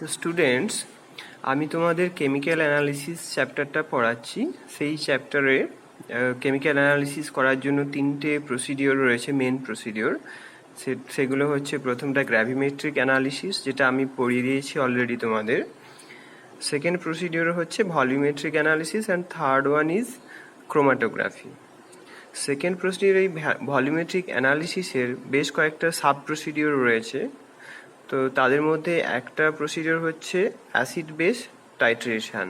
তো স্টুডেন্টস, আমি তোমাদের কেমিক্যাল অ্যানালিসিস চ্যাপ্টারটা পড়াচ্ছি। সেই চ্যাপ্টারে কেমিক্যাল অ্যানালিসিস করার জন্য তিনটে প্রসিডিওর রয়েছে, মেন প্রসিডিওর। সেগুলো হচ্ছে, প্রথমটা গ্র্যাভিমেট্রিক অ্যানালিসিস, যেটা আমি পড়িয়ে দিয়েছি অলরেডি তোমাদের। সেকেন্ড প্রসিডিওর হচ্ছে volumetric analysis, and third one is chromatography. Second procedure, এই ভলিউমেট্রিক অ্যানালিসিসের বেশ কয়েকটা সাব প্রসিডিওর রয়েছে। তো তাদের মধ্যে একটা প্রসিডিওর হচ্ছে অ্যাসিড বেস টাইট্রেশন।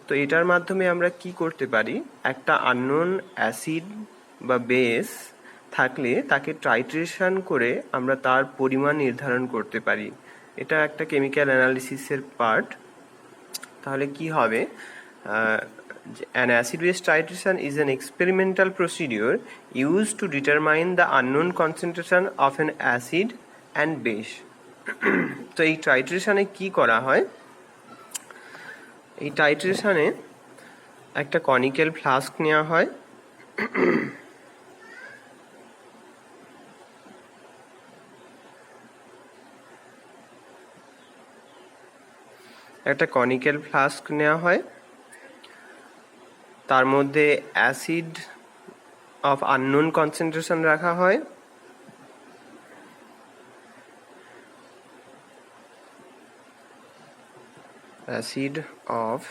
তো এটার মাধ্যমে আমরা কি করতে পারি, একটা আননোন অ্যাসিড বা বেস থাকলে তাকে টাইট্রেশন করে আমরা তার পরিমাণ নির্ধারণ করতে পারি। এটা একটা কেমিক্যাল অ্যানালিসিসের পার্ট। তাহলে কি হবে, an acid-base titration is an experimental procedure used to determine the unknown concentration of an acid and base. তো এই টাইট্রেশনে কি করা হয়, এই টাইট্রেশনে একটা কনিক্যাল ফ্লাস্ক নেওয়া হয়। একটা কনিক্যাল ফ্লাস্ক নেওয়া হয়, তার মধ্যে অ্যাসিড অফ আননোন কনসেন্ট্রেশন রাখা হয়, অ্যাসিড অফ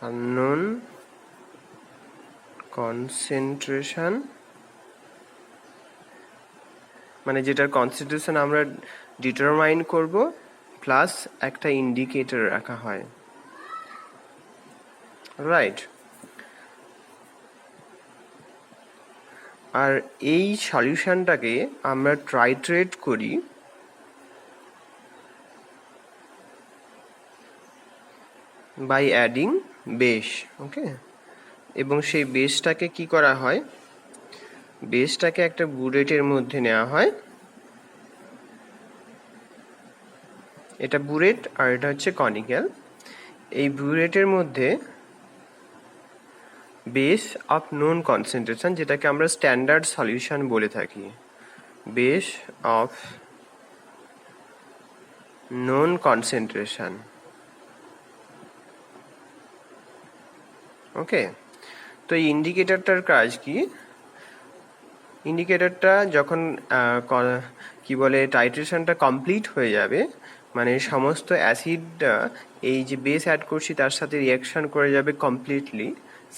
আননোন কনসেন্ট্রেশন, মানে যেটার কনসেন্ট্রেশন আমরা ডিটারমাইন করব, প্লাস একটা ইন্ডিকেটর রাখা হয়, রাইট। আর এই সলিউশনটাকে আমরা ট্রাইট্রেট করি বাই অ্যাডিং বেস, ওকে। এবং সেই বেসটাকে কি করা হয়, বেসটাকে একটা বুরেটের মধ্যে নেওয়া হয়। এটা বুরেট আর এটা হচ্ছে কনিক্যাল। এই বুরেটের মধ্যে বেস অফ নোন কনসেন্ট্রেশন, যেটাকে আমরা স্ট্যান্ডার্ড সলিউশন বলে থাকি, বেস অফ নোন কনসেন্ট্রেশন, ওকে। তো এই ইন্ডিকেটরটার কাজ কি, ইন্ডিকেটরটা যখন কি বলে টাইট্রেশনটা কমপ্লিট হয়ে যাবে, মানে সমস্ত অ্যাসিডটা এই যে বেস অ্যাড করছি তার সাথে রিয়াকশন করে যাবে কমপ্লিটলি,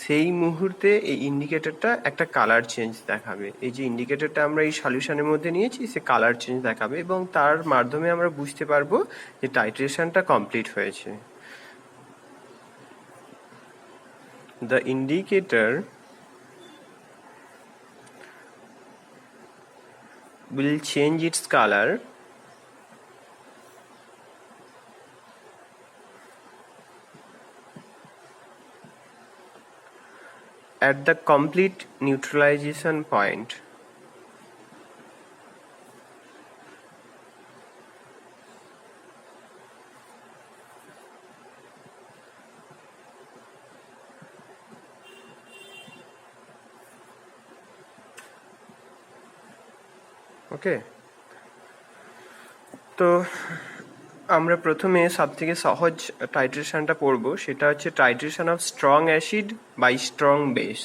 সেই মুহূর্তে এই ইন্ডিকেটরটা একটা কালার চেঞ্জ দেখাবে। এই যে ইন্ডিকেটরটা আমরা এই সলিউশনের মধ্যে নিয়েছি, সে কালার চেঞ্জ দেখাবে এবং তার মাধ্যমে আমরা বুঝতে পারবো যে টাইট্রেশনটা কমপ্লিট হয়েছে। The indicator will change its color at the complete neutralization point. Okay, তো আমরা প্রথমে সবথেকে সহজ টাইট্রেশনটা পড়ব, সেটা হচ্ছে titration of strong acid by strong base.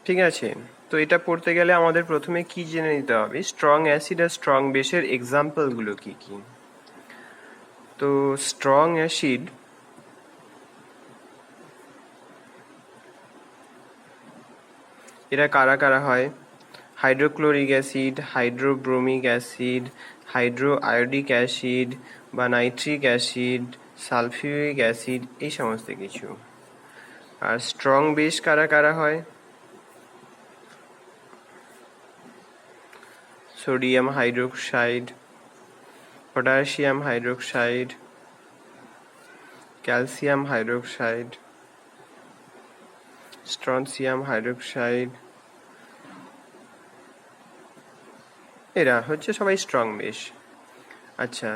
ঠিক আছে, তো এটা পড়তে গেলে আমাদের প্রথমে কি জেনে নিতে হবে, স্ট্রং অ্যাসিড আর স্ট্রং বেসের এক্সাম্পলগুলো কি কি। তো স্ট্রং অ্যাসিড, এরা কারা কারা হয়, hydrochloric acid, হাইড্রোব্রোমিক acid, hydro iodic acid বা নাইট্রিক অ্যাসিড, সালফিউরিক অ্যাসিড, এই সমস্ত কিছু। আর স্ট্রং বেস কারা কারা হয়, sodium hydroxide, potassium hydroxide, calcium hydroxide, strontium hydroxide, এরা হচ্ছে সবাই স্ট্রং বেস। আচ্ছা,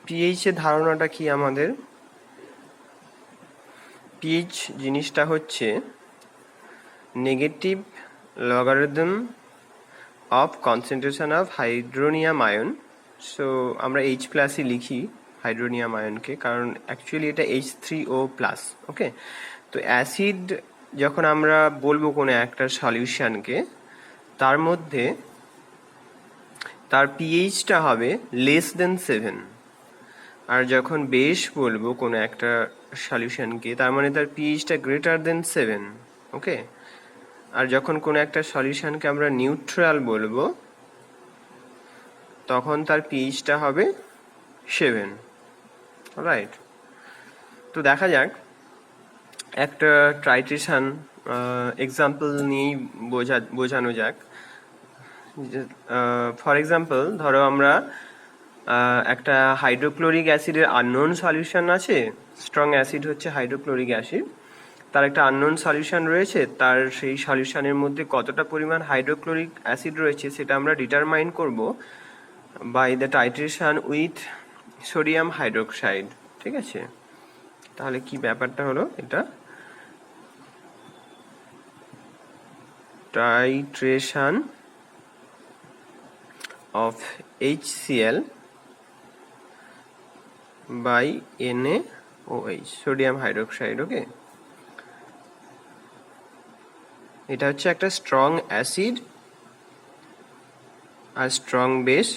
পিএইচ এর ধারণাটা কি আমাদের? পিএইচ জিনিসটা হচ্ছে negative logarithm of concentration of hydronium ion. So আমরা এইচ প্লাসই লিখি হাইড্রোনিয়াম আয়নকে, কারণ অ্যাকচুয়ালি এটা H3O প্লাস। ওকে, তো অ্যাসিড যখন আমরা বলবো কোনো একটা সলিউশনকে, তার মধ্যে তার পিএইচটা হবে লেস দেন 7। আর যখন বেস বলবো কোনো একটা সলিউশনকে, তার মানে তার পিএইচটা গ্রেটার দেন 7। ওকে, আর যখন কোনো একটা সলিউশনকে আমরা নিউট্রাল বলবো, তখন তার পিএইচটা হবে 7। রাইট, তো দেখা যাক একটা টাইট্রেশন এক্সাম্পল নিয়েই বোঝানো যাক। ফর এক্সাম্পল, ধরো আমরা একটা হাইড্রোক্লোরিক অ্যাসিডের আননোন সলিউশন আছে, স্ট্রং অ্যাসিড হচ্ছে হাইড্রোক্লোরিক অ্যাসিড, তার একটা আননোন সলিউশন রয়েছে, তার সেই সলিউশনের মধ্যে কতটা পরিমাণ হাইড্রোক্লোরিক অ্যাসিড রয়েছে সেটা আমরা ডিটারমাইন করব by the titration with sodium hydroxide. ঠিক আছে, তাহলে কি ব্যাপারটা হলো, এটা titration of HCl by NaOH, sodium hydroxide. Okay, এটা হচ্ছে একটা স্ট্রং অ্যাসিড আর স্ট্রং বেস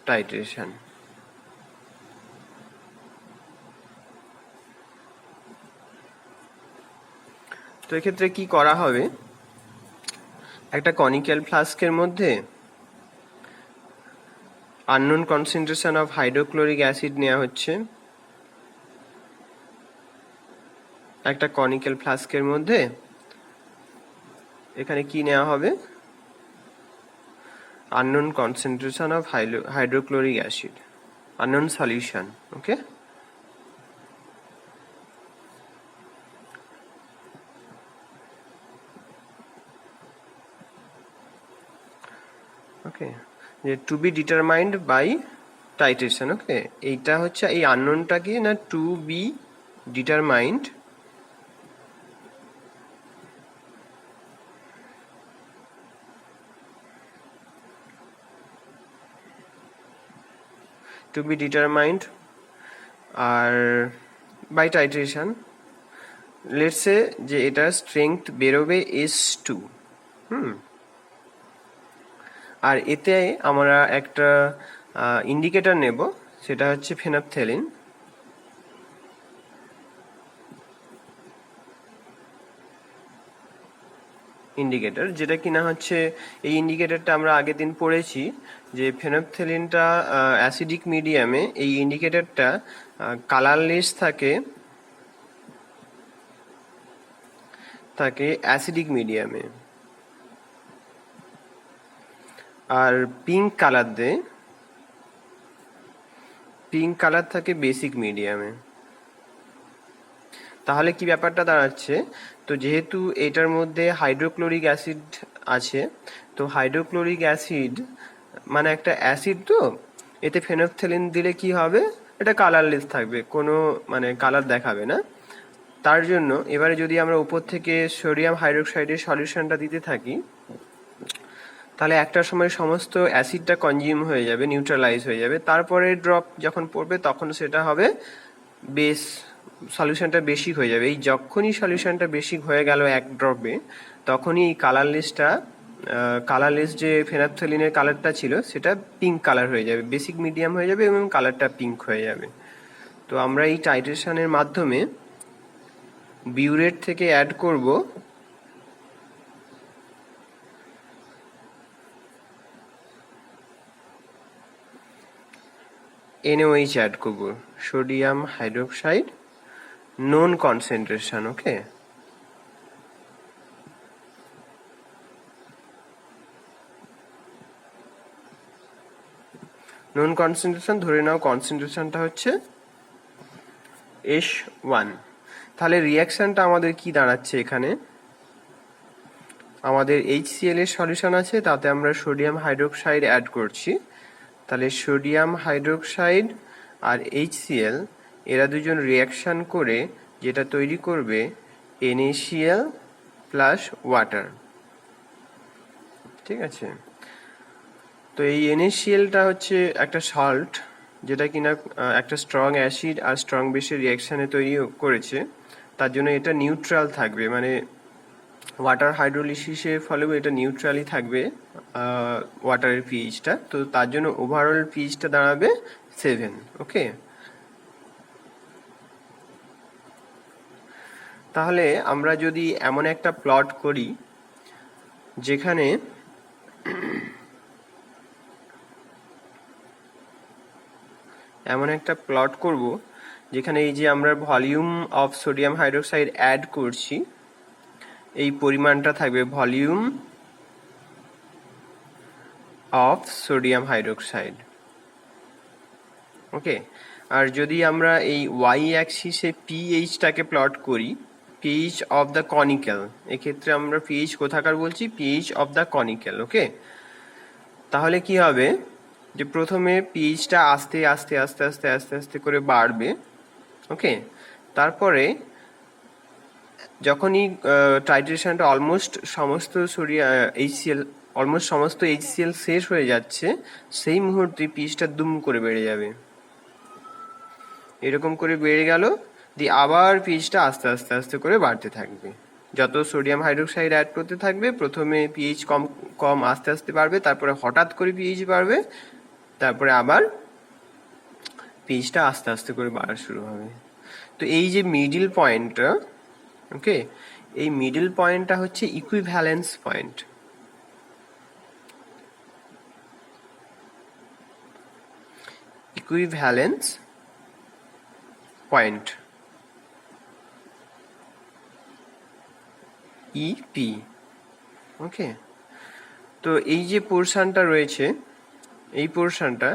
টাইট্রেশন। তো এক্ষেত্রে কি করা হবে, একটা কনিক্যাল ফ্লাস্কের মধ্যে unknown concentration of hydrochloric acid নেওয়া হচ্ছে, একটা কনিক্যাল ফ্লাস্কের মধ্যে এখানে কি নেওয়া হবে, unknown concentration of hydrochloric acid, unknown solution. Okay, okay, যে to be determined by titration. Okay, এইটা হচ্ছে এই আননোনটা কি না, টু বি ডিটারমাইন্ড আর বাই টাইট্রেশন। লেটস সে যে এটার স্ট্রেংথ বেরোবে S2। আর এতে আমরা একটা ইন্ডিকেটর নেব, সেটা হচ্ছে ফেনাপথ্যালিন। ইন্ডিকেটর যেটা কিনা হচ্ছে, এই ইন্ডিকেটরটা আমরা আগের দিন পড়েছি যে ফেনাপথ্যালিনটা অ্যাসিডিক মিডিয়ামে, এই ইন্ডিকেটরটা কালারলেস থাকে অ্যাসিডিক মিডিয়ামে, আর পিঙ্ক কালার থাকে বেসিক মিডিয়ামে। তাহলে কি ব্যাপারটা দাঁড়াচ্ছে, তো যেহেতু এটার মধ্যে হাইড্রোক্লোরিক অ্যাসিড আছে, তো হাইড্রোক্লোরিক অ্যাসিড মানে একটা অ্যাসিড, তো এতে ফেনাপথ্যালিন দিলে কি হবে, এটা কালারলেস থাকবে, কোনো মানে কালার দেখাবে না। তার জন্য এবারে যদি আমরা উপর থেকে সোডিয়াম হাইড্রোক্সাইডের সলিউশনটা দিতে থাকি, তাহলে একটা সময় সমস্ত অ্যাসিডটা কনজিউম হয়ে যাবে, নিউট্রালাইজ হয়ে যাবে, তারপরে ড্রপ যখন পড়বে তখন সেটা হবে বেস, সলিউশনটা বেশি হয়ে যাবে। এই যখনই সলিউশনটা বেশি হয়ে গেল এক ড্রপে, তখনই এই কালারলেস যে ফেনাপথ্যালিনের কালারটা ছিল সেটা পিঙ্ক কালার হয়ে যাবে, বেসিক মিডিয়াম হয়ে যাবে এবং কালারটা পিঙ্ক হয়ে যাবে। তো আমরা এই টাইট্রেশনের মাধ্যমে বিউরেট থেকে অ্যাড করব NaOH, অ্যাড করব সোডিয়াম হাইড্রোক্সাইড, নোন কনসেন্ট্রেশন। ওকে, নোন কনসেন্ট্রেশন, ধরে নাও কনসেন্ট্রেশনটা হচ্ছে S1। তাহলে রিয়াকশনটা আমাদের কি দাঁড়াচ্ছে এখানে, আমাদের HCl এর সলিউশন আছে, তাতে আমরা সোডিয়াম হাইড্রোক্সাইড অ্যাড করছি। তাহলে সোডিয়াম হাইড্রোক্সাইড আর HCl এরা দুজন রিয়াকশন করে যেটা তৈরি করবে NaCl প্লাস ওয়াটার। ঠিক আছে, তো এই NaClটা হচ্ছে একটা সল্ট, যেটা কিনা একটা স্ট্রং অ্যাসিড আর স্ট্রং বেসের রিয়াকশানে তৈরি করেছে। তার জন্য এটা নিউট্রাল থাকবে, মানে ওয়াটার হাইড্রোলিসিসের ফলেও এটা নিউট্রালই থাকবে ওয়াটারের পিএইচটা। তো তার জন্য ওভারঅল পিএইচটা দাঁড়াবে 7। ওকে, তাহলে আমরা যদি এমন একটা প্লট করি যেখানে এই যে আমরা volume of sodium hydroxide add করছি, এই পরিমাণটা থাকবে volume of sodium hydroxide. Okay, আর যদি আমরা এই ওয়াই অ্যাক্সিসে পিএইচটাকে প্লট করি, পিএইচ অফ দ্য কনিক্যাল, এক্ষেত্রে আমরা পিএইচ কোথাকার বলছি, pH of the conical. Okay, তাহলে কি হবে যে প্রথমে পিএইচটা আস্তে আস্তে আস্তে আস্তে আস্তে আস্তে করে বাড়বে। ওকে, তারপরে যখনই টাইট্রেশনটা অলমোস্ট সমস্ত HCl শেষ হয়ে যাচ্ছে, সেই মুহূর্তে পিএইচটা দুম করে বেড়ে যাবে। এরকম করে বেড়ে গেল, দিয়ে আবার পিএইচটা আস্তে আস্তে আস্তে করে বাড়তে থাকবে। যত সোডিয়াম হাইড্রোক্সাইড অ্যাড করতে থাকবে, প্রথমে পিএইচ কম কম আস্তে আস্তে বাড়বে, তারপরে হঠাৎ করে পিএইচ বাড়বে, তারপরে আবার পিএইচটা আস্তে আস্তে করে বাড়া শুরু হবে। তো এই যে মিডল পয়েন্টটা, ওকে, এই মিডল পয়েন্টটা হচ্ছে equivalence point. Equivalence point, EP. Okay, তো এই যে পোর্শনটা রয়েছে, এই পোর্শনটা,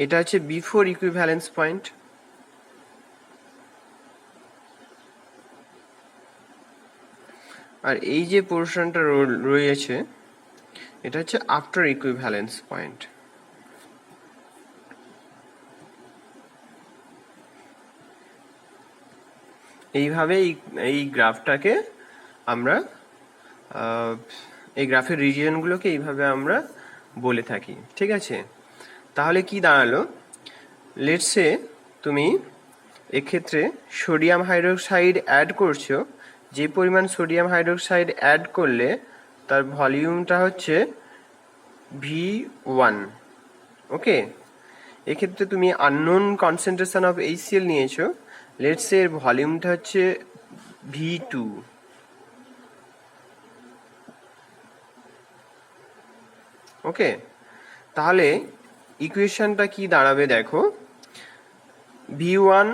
এটা হচ্ছে বিফোর ইকুইভ্যালেন্স পয়েন্ট। আর এই যে পোর্শনটা রয়েছে, এটা হচ্ছে আফটার ইকুইভ্যালেন্স পয়েন্ট। এইভাবে এই গ্রাফটাকে আমরা এই গ্রাফের রিজিয়নগুলোকে এইভাবে আমরা বলে থাকি। ঠিক আছে, তাহলে কি দাঁড়ালো, লেটস সে তুমি এক্ষেত্রে সোডিয়াম হাইড্রোক্সাইড অ্যাড করছো, যে পরিমাণ সোডিয়াম হাইড্রোক্সাইড অ্যাড করলে তার ভলিউমটা হচ্ছে V1। ওকে, এক্ষেত্রে তুমি আননোন কনসেন্ট্রেশন অফ HCl নিয়েছো, লেটস সে এর ভলিউমটা হচ্ছে V2। ওকে, তাহলে ইকুয়েশনটা কি দাঁড়াবে দেখো, V1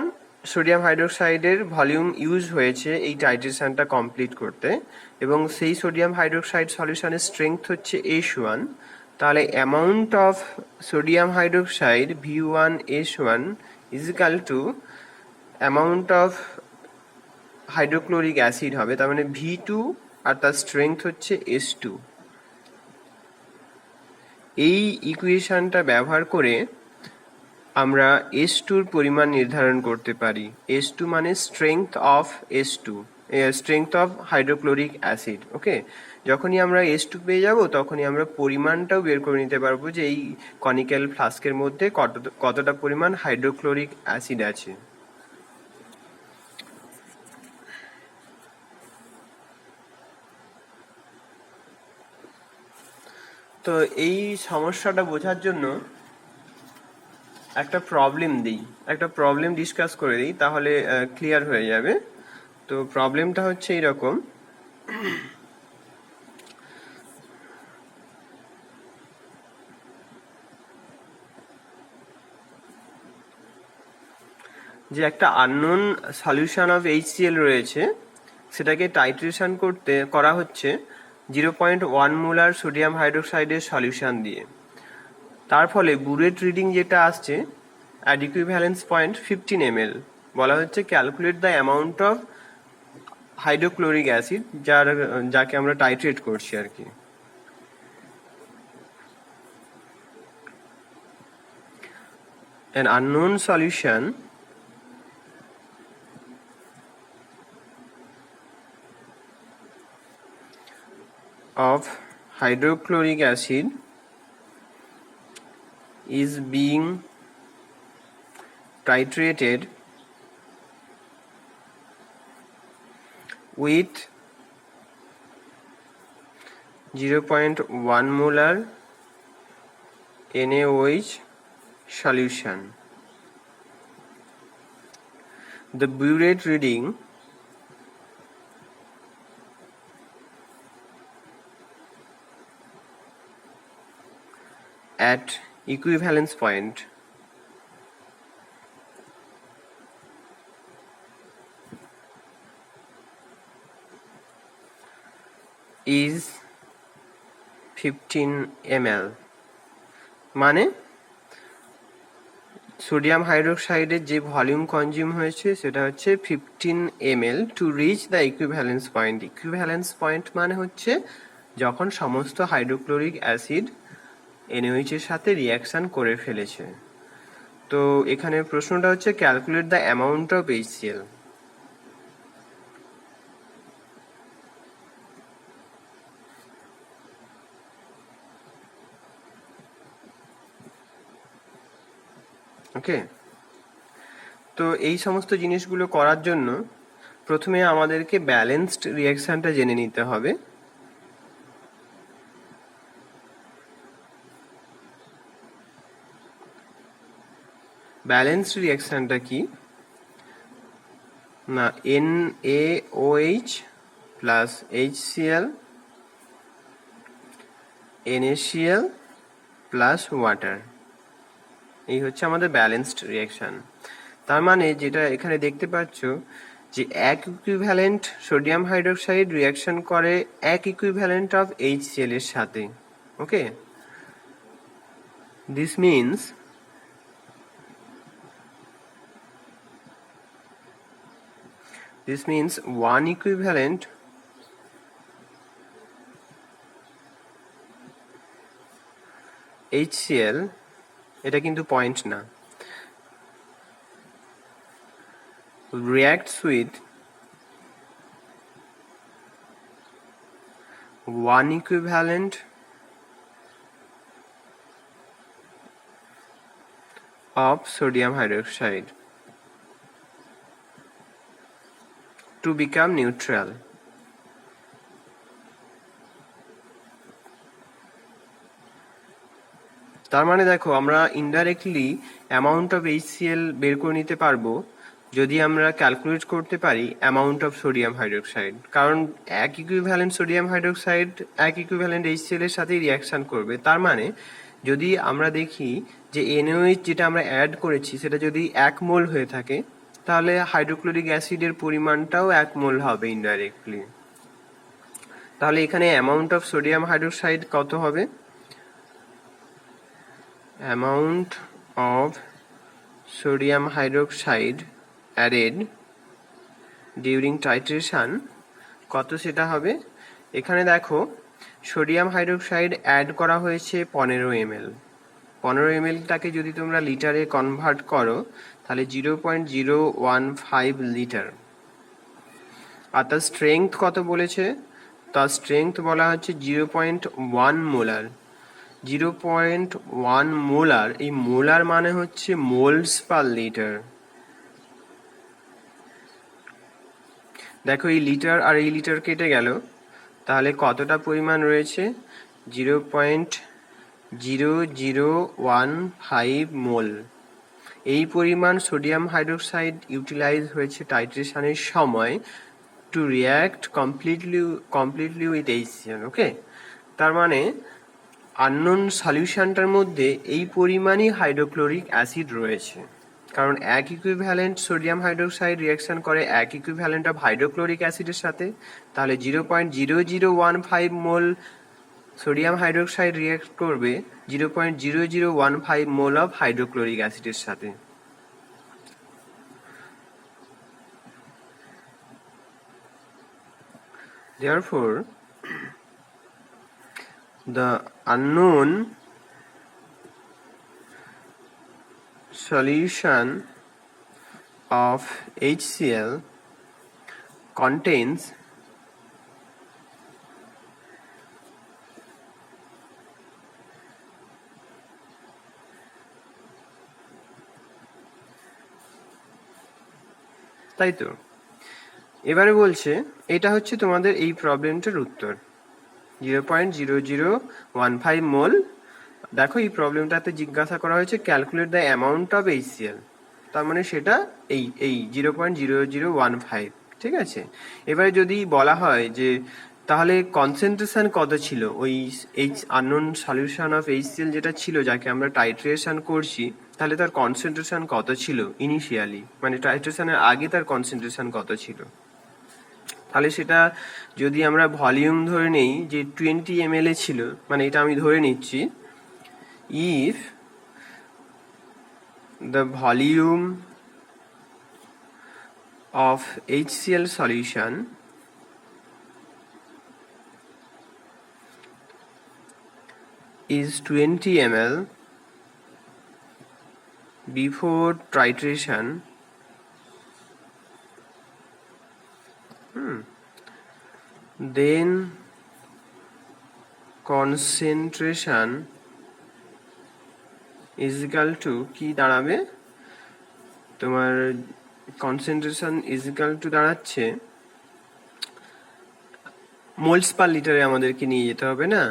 সোডিয়াম হাইড্রোক্সাইডের ভলিউম ইউজ হয়েছে এই টাইট্রেশনটা কমপ্লিট করতে, এবং সেই সোডিয়াম হাইড্রোক্সাইড সলিউশনের স্ট্রেংথ হচ্ছে H1। তাহলে amount of sodium hydroxide V1H1 is equal two amount of hydrochloric acid হবে, তার মানে V2 আর তার স্ট্রেংথ হচ্ছে H2। এই ইকুয়েশনটা ব্যবহার করে আমরা H2-র পরিমাণ নির্ধারণ করতে পারি। H2 মানে strength of H2, strength of hydrochloric acid. Okay, যখনই আমরা H2 পেয়ে যাব, তখনই আমরা পরিমাণটাও বের করে নিতে পারবো যে এই কনিক্যাল ফ্লাস্কের মধ্যে কতটা পরিমাণ হাইড্রোক্লোরিক অ্যাসিড আছে। তো এই সমস্যাটা বোঝার জন্য একটা প্রবলেম ডিসকাস করে দিই, তাহলে ক্লিয়ার হয়ে যাবে। তো প্রবলেমটা হচ্ছে এইরকম, যে একটা আননোন সলিউশন অফ HCl রয়েছে, সেটাকে টাইট্রেশন করা হচ্ছে 0.1 মোলার সোডিয়াম হাইড্রোক্সাইডের সলিউশন দিয়ে। তার ফলে বুরেট রিডিং যেটা আসছে অ্যাট ইকুইভ্যালেন্স পয়েন্ট 15 ml, বলা হচ্ছে calculate the amount of hydrochloric acid যাকে আমরা টাইট্রেট করছি আর কি। An unknown solution of hydrochloric acid is being titrated with 0.1 molar NaOH solution. The burette reading at equivalence point is 15 ml. মানে sodium হাইড্রোক্সাইডের যে volume consume হয়েছে সেটা হচ্ছে 15 ml to reach the equivalence point. Equivalence point মানে হচ্ছে যখন সমস্ত hydrochloric acid NaOH এর সাথে রিয়াকশন করে ফেলেছে। তো এখানে প্রশ্নটা হচ্ছে calculate the amount of HCl। ওকে, তো এই সমস্ত জিনিসগুলো করার জন্য প্রথমে আমাদেরকে ব্যালেন্সড রিয়াকশনটা জেনে নিতে হবে। ব্যালেন্সড রিয়াকশনটা কি না, NaOH plus HCl NaCl plus water, এই হচ্ছে আমাদের ব্যালেন্সড রিয়াকশন। তার মানে যেটা এখানে দেখতে পাচ্ছ যে এক ইকুইভ্যালেন্ট সোডিয়াম হাইড্রোক্সাইড রিয়াকশন করে এক ইকুইভ্যালেন্ট অফ HCl এর সাথে। ওকে, this means one equivalent HCl, এটা কিন্তু পয়েন্ট না, reacts with one equivalent of sodium hydroxide to become neutral. তার মানে দেখো আমরা ইনডাইরেক্টলি অ্যামাউন্ট অফ HCl বের করে নিতে পারবো যদি আমরা ক্যালকুলেট করতে পারি অ্যামাউন্ট অফ সোডিয়াম হাইড্রোক্সাইড, কারণ এক ইকুইভ্যালেন্ট সোডিয়াম হাইড্রোক্সাইড এক ইকুইভ্যালেন্ট HCl এর সাথেই রিয়াকশন করবে। তার মানে যদি আমরা দেখি যে NaOH যেটা আমরা অ্যাড করেছি সেটা যদি 1 মোল হয়ে থাকে তাহলে হাইড্রোক্লোরিক অ্যাসিডের পরিমাণটাও 1 মোল হবে ইনডাইরেক্টলি। তাহলে এখানে অ্যামাউন্ট অফ সোডিয়াম হাইড্রোক্সাইড কত হবে? Amount of sodium hydroxide added during titration কত সেটা হবে? এখানে দেখো সোডিয়াম হাইড্রোক্সাইড অ্যাড করা হয়েছে 15 ml। 15 ml টাকে যদি তোমরা লিটারে কনভার্ট করো তাহলে 0.015 লিটার। আর তার স্ট্রেংথ কত বলেছে? তার স্ট্রেংথ বলা হচ্ছে 0.1 মোলার। 0.1 মোলার, এই মোলার মানে হচ্ছে মোলস পার লিটার। দেখো এই লিটার আর এই লিটার কেটে গেল, তাহলে কতটা পরিমাণ রয়েছে? 0.0015 মোল। এই পরিমাণ সোডিয়াম হাইড্রোক্সাইড ইউটিলাইজ হয়েছে টাইট্রেশনের সময় to react completely with HCl। Okay, তার মানে আননোন সলিউশনটার মধ্যে এই পরিমাণই হাইড্রোক্লোরিক অ্যাসিড রয়েছে, কারণ এক ইকুইভ্যালেন্ট সোডিয়াম হাইড্রোক্সাইড রিয়াকশন করে এক ইকুইভ্যালেন্ট অফ হাইড্রোক্লোরিক অ্যাসিডের সাথে। তাহলে 0.0015 মোল সোডিয়াম হাইড্রোক্সাইড রিয়াক্ট করবে 0.0015 মোল অফ হাইড্রোক্লোরিক অ্যাসিডের সাথে। Therefore, the unknown solution of HCl contains তাই তো এবারে বলছে এটা হচ্ছে তোমাদের এই প্রবলেমটার উত্তর 0.0015 মোল। দেখো এই প্রবলেমটাতে জিজ্ঞাসা করা হয়েছে calculate the amount of HCl, তার মানে সেটা এই 0.0015। ঠিক আছে, এবারে যদি বলা হয় যে তাহলে কনসেন্ট্রেশন কত ছিল ওই আননোন সলিউশন অফ HCl যেটা ছিল, যাকে আমরা টাইট্রেশন করছি, তাহলে তার কনসেন্ট্রেশন কত ছিল ইনিশিয়ালি, মানে টাইট্রেশনের আগে তার কনসেন্ট্রেশন কত ছিল। তাহলে সেটা যদি আমরা ভলিউম ধরে নেই যে 20 ml ছিল, মানে এটা আমি ধরে নিচ্ছি, if the volume of HCl solution is 20 ml before titration, then concentration is equal to কি দাঁড়াবে, তোমার কনসেন্ট্রেশন ইজ ইকাল টু দাঁড়াচ্ছে মোলস পার লিটারে আমাদেরকে নিয়ে যেতে হবে না।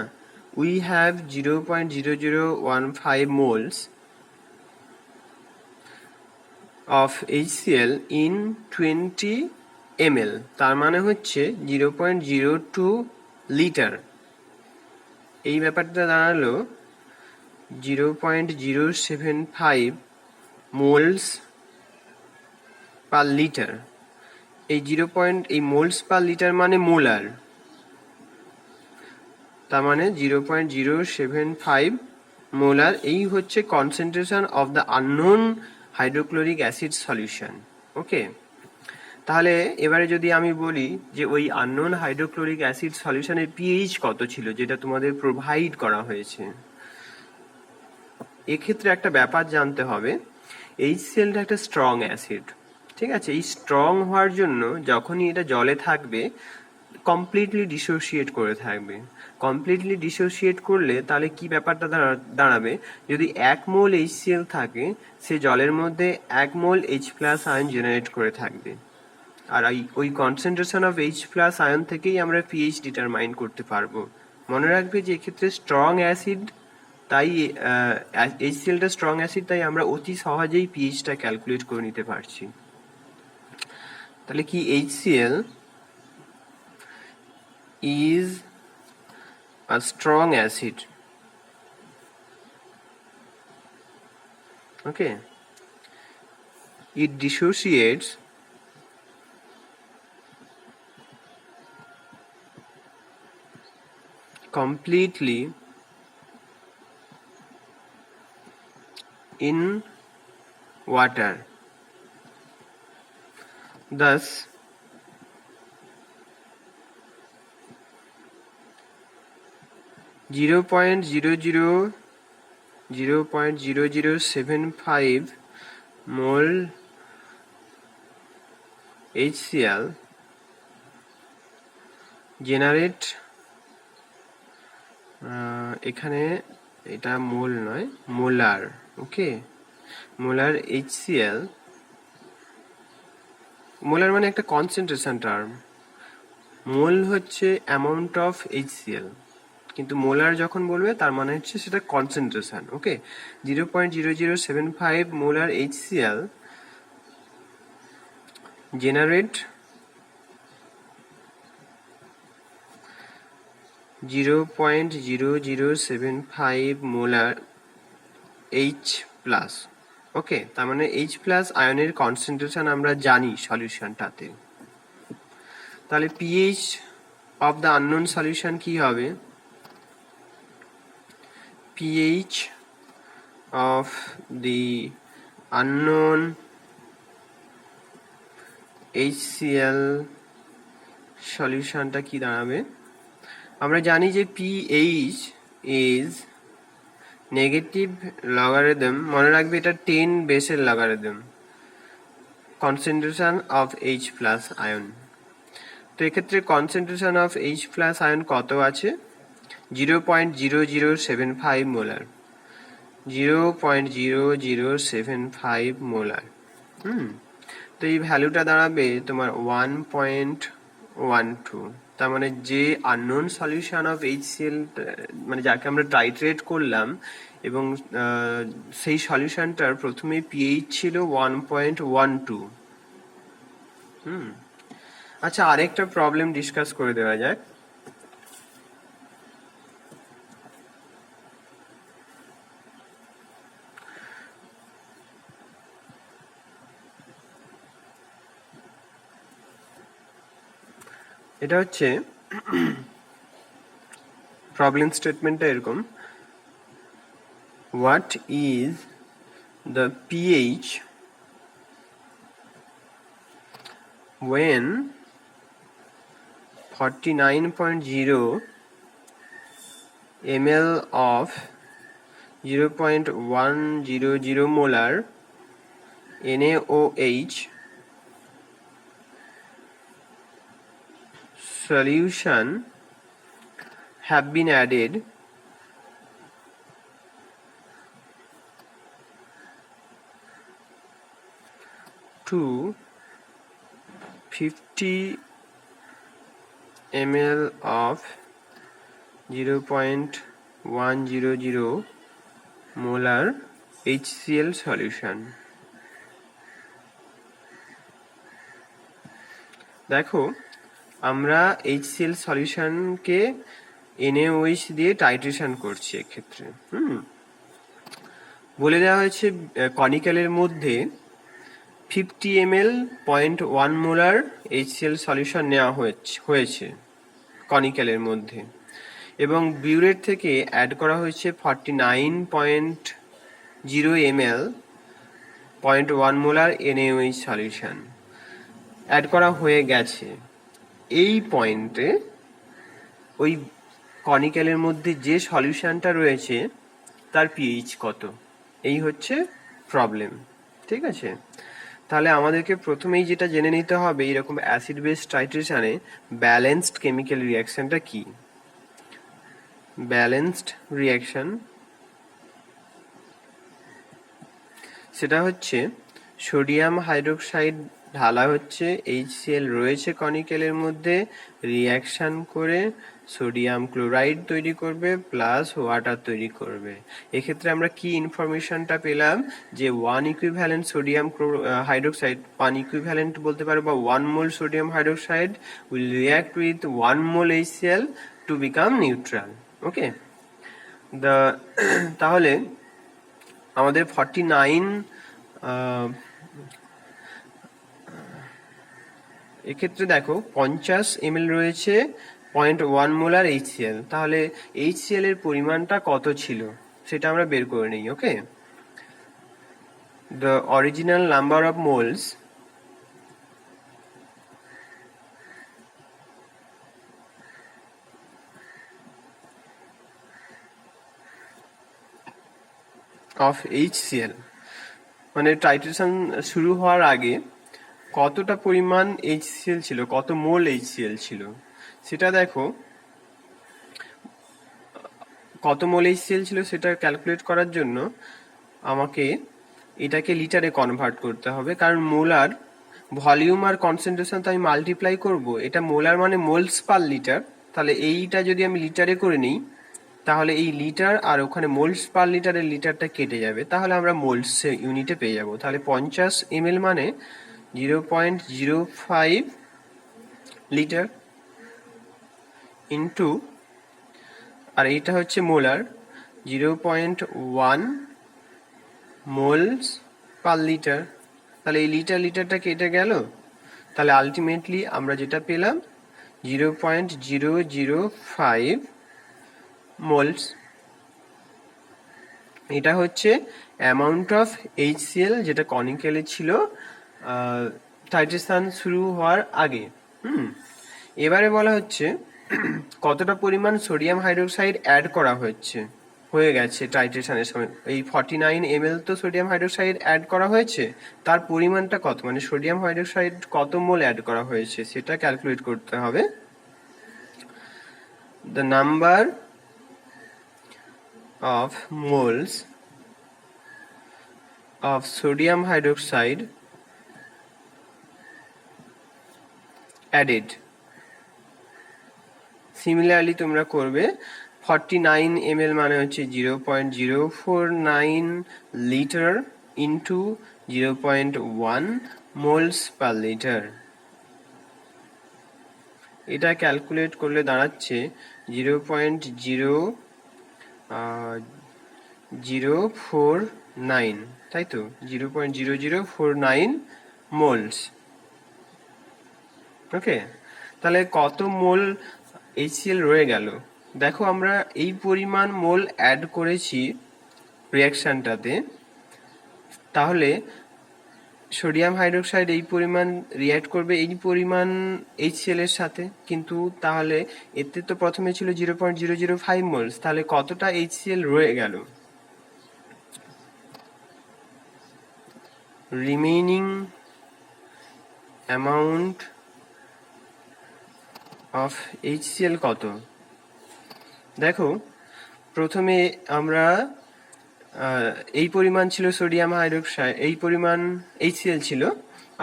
We have 0.0015 moles of HCl in 20 ml, তার মানে হচ্ছে 0.02 লিটার। এই ব্যাপারটা দাঁড়ালো 0.075 মোলস পার লিটার। এই এই মোলস পার লিটার মানে মোলার, তার মানে 0.075 মোলার। এই হচ্ছে concentration of the unknown hydrochloric acid solution. Okay, তাহলে এবারে যদি আমি বলি যে ওই আননোন হাইড্রোক্লোরিক অ্যাসিড সলিউশনের পিএইচ কত ছিল, যেটা তোমাদের প্রোভাইড করা হয়েছে, এক্ষেত্রে একটা ব্যাপার জানতে হবে, HClটা একটা স্ট্রং অ্যাসিড। ঠিক আছে, এই স্ট্রং হওয়ার জন্য যখনই এটা জলে থাকবে কমপ্লিটলি ডিসোসিয়েট করে থাকবে। কমপ্লিটলি ডিসোসিয়েট করলে তাহলে কি ব্যাপারটা দাঁড়াবে, যদি 1 মোল HCl থাকে সে জলের মধ্যে 1 মোল H+ আয়ন জেনারেট করে থাকবে। আর ওই কনসেন্ট্রেশন অফ H+ আয়ন থেকেই আমরা পিএইচ ডিটারমাইন করতে পারবো। মনে রাখবে যে এক্ষেত্রে স্ট্রং অ্যাসিড, তাই HClটা স্ট্রং অ্যাসিড, তাই আমরা অতি সহজেই পিএইচটা ক্যালকুলেট করে নিতে পারছি। তাহলে কি HCl is a strong acid. Okay, it dissociates completely in water. Thus, zero point zero zero 0.0075 mol HCl generate, এখানে এটা মোল নয়, মোলার। ওকে, মোলার HCl, মোলার মানে একটা কনসেন্ট্রেশন টার্ম। মোল হচ্ছে অ্যামাউন্ট অফ HCl, কিন্তু মোলার যখন বলবে তার মানে হচ্ছে সেটা কনসেন্ট্রেশন। ওকে, 0.0075 molar HCl generate 0.0075 molar H+। ওকে, তার মানে H+ আয়নের কনসেন্ট্রেশন আমরা জানি সলিউশনটাতে। তাহলে pH of the unknown solution কি হবে, pH of the unknown HCl সলিউশনটা কি দাঁড়াবে? আমরা জানি যে pH ইজ নেগেটিভ লগারিদম, মনে রাখবে এটা 10 বেসের logarithm concentration of H plus ion. তো এক্ষেত্রে concentration of H plus ion কত আছে? 0.0075 মোলার, 0.0075 মোলার। তো এই ভ্যালুটা দাঁড়াবে তোমার 1.12। তার মানে যে আননোন সলিউশন অফ HCl, মানে যাকে আমরা টাইট্রেট করলাম, এবং সেই সলিউশনটার প্রথমে পিএইচ ছিল 1.12। আচ্ছা, আরেকটা প্রবলেম ডিসকাস করে দেওয়া যাক। এটা হচ্ছে প্রবলেম স্টেটমেন্টটা এরকম: what is the pH when 49.0 ml of 0.100 molar NaOH solution have been added to 50 ml of 0.100 molar HCl solution। দেখো, আমরা HCl সলিউশনকে NaOH দিয়ে টাইট্রেশন করছি। এক্ষেত্রে বলে দেওয়া হয়েছে কনিক্যালের মধ্যে 50 ml 0.1 মোলার HCl সলিউশন নেওয়া হয়েছে কনিক্যালের মধ্যে, এবং বিউরেট থেকে অ্যাড করা হয়েছে 49.0 ml 0.1 molar NaOH solution add করা হয়ে গেছে। এই পয়েন্টে ওই কনিক্যালের মধ্যে যে সলিউশনটা রয়েছে তার পিএইচ কত, এই হচ্ছে প্রবলেম। ঠিক আছে, তাহলে আমাদেরকে প্রথমেই যেটা জেনে নিতে হবে, এরকম অ্যাসিড বেস টাইট্রেশনে ব্যালেন্সড কেমিক্যাল রিঅ্যাকশনটা কি। ব্যালেন্সড রিঅ্যাকশন সেটা হচ্ছে সোডিয়াম হাইড্রোক্সাইড ঢালা হচ্ছে, HCl রয়েছে কনিক্যালের মধ্যে, রিঅ্যাকশন করে সোডিয়াম ক্লোরাইড তৈরি করবে প্লাস ওয়াটার তৈরি করবে। এক্ষেত্রে আমরা কি ইনফরমেশনটা পেলাম, যে 1 ইকুইভ্যালেন্ট সোডিয়াম হাইড্রোক্সাইড, 1 ইকুইভ্যালেন্ট বলতে পারো বা 1 mole sodium hydroxide will react with 1 mole HCl to become neutral. Okay, তাহলে আমাদের 49 এক্ষেত্রে দেখো 50 ml রয়েছে 0.1 মোলার HCl, তাহলে HCl এর পরিমাণটা কত ছিল সেটা আমরা বের করে নিই। Okay, the original number of moles of HCl, মানে টাইট্রেশন শুরু হওয়ার আগে কতটা পরিমাণ HCl ছিল, কত মোল HCl ছিল সেটা দেখো। কত মোল HCl ছিল সেটা ক্যালকুলেট করার জন্য আমাকে এটাকে লিটারে কনভার্ট করতে হবে, কারণ মোলার ভলিউম আর কনসেন্ট্রেশন তো আমি মাল্টিপ্লাই করব, এটা মোলার মানে মোলস পার লিটার। তাহলে এইটা যদি আমি লিটারে করে নিই, তাহলে এই লিটার আর ওখানে মোলস পার লিটারের লিটারটা কেটে যাবে, তাহলে আমরা মোলস ইউনিটে পেয়ে যাব। তাহলে 50 ml মানে 0.05 লিটার ইন্টু, আর এইটা হচ্ছে মোলার, 0.1 মোলস পার লিটার। তাহলে এই লিটারটা কেটে গেল, তাহলে আলটিমেটলি আমরা যেটা পেলাম 0.005 মোলস। এটা হচ্ছে অ্যামাউন্ট অফ HCl যেটা কনিক্যালে ছিল টাইট্রেশন শুরু হওয়ার আগে। এবারে বলা হচ্ছে কতটা পরিমাণ সোডিয়াম হাইড্রোক্সাইড অ্যাড করা হয়ে গেছে টাইট্রেশনের সময়। এই 49 ml তো সোডিয়াম হাইড্রোক্সাইড অ্যাড করা হয়েছে, তার পরিমাণটা কত, মানে সোডিয়াম হাইড্রোক্সাইড কত মোল অ্যাড করা হয়েছে সেটা ক্যালকুলেট করতে হবে। The number of moles of sodium hydroxide added. Similarly তোমরা করবে 49 ml মানে হচ্ছে 0.049 litre into 0.1 moles per litre. এটা ক্যালকুলেট করলে দাঁড়াচ্ছে 0.049, তাই তো, 0.0049 মোলস। ওকে, তাহলে কত মোল HCl রয়ে গেল? দেখো আমরা এই পরিমাণ মোল অ্যাড করেছি রিয়াকশনটাতে, তাহলে সোডিয়াম হাইড্রোক্সাইড এই পরিমাণ রিঅ্যাক্ট করবে এই পরিমাণ HCl এর সাথে, কিন্তু তাহলে এতে তো প্রথমে ছিল 0.005 মোলস, তাহলে কতটা HCl রয়ে গেল? রিমেইনিং অ্যামাউন্ট অফ HCl কত? দেখো প্রথমে আমরা এই পরিমাণ ছিল সোডিয়াম হাইড্রোক্সাইড, এই পরিমাণ HCl ছিল,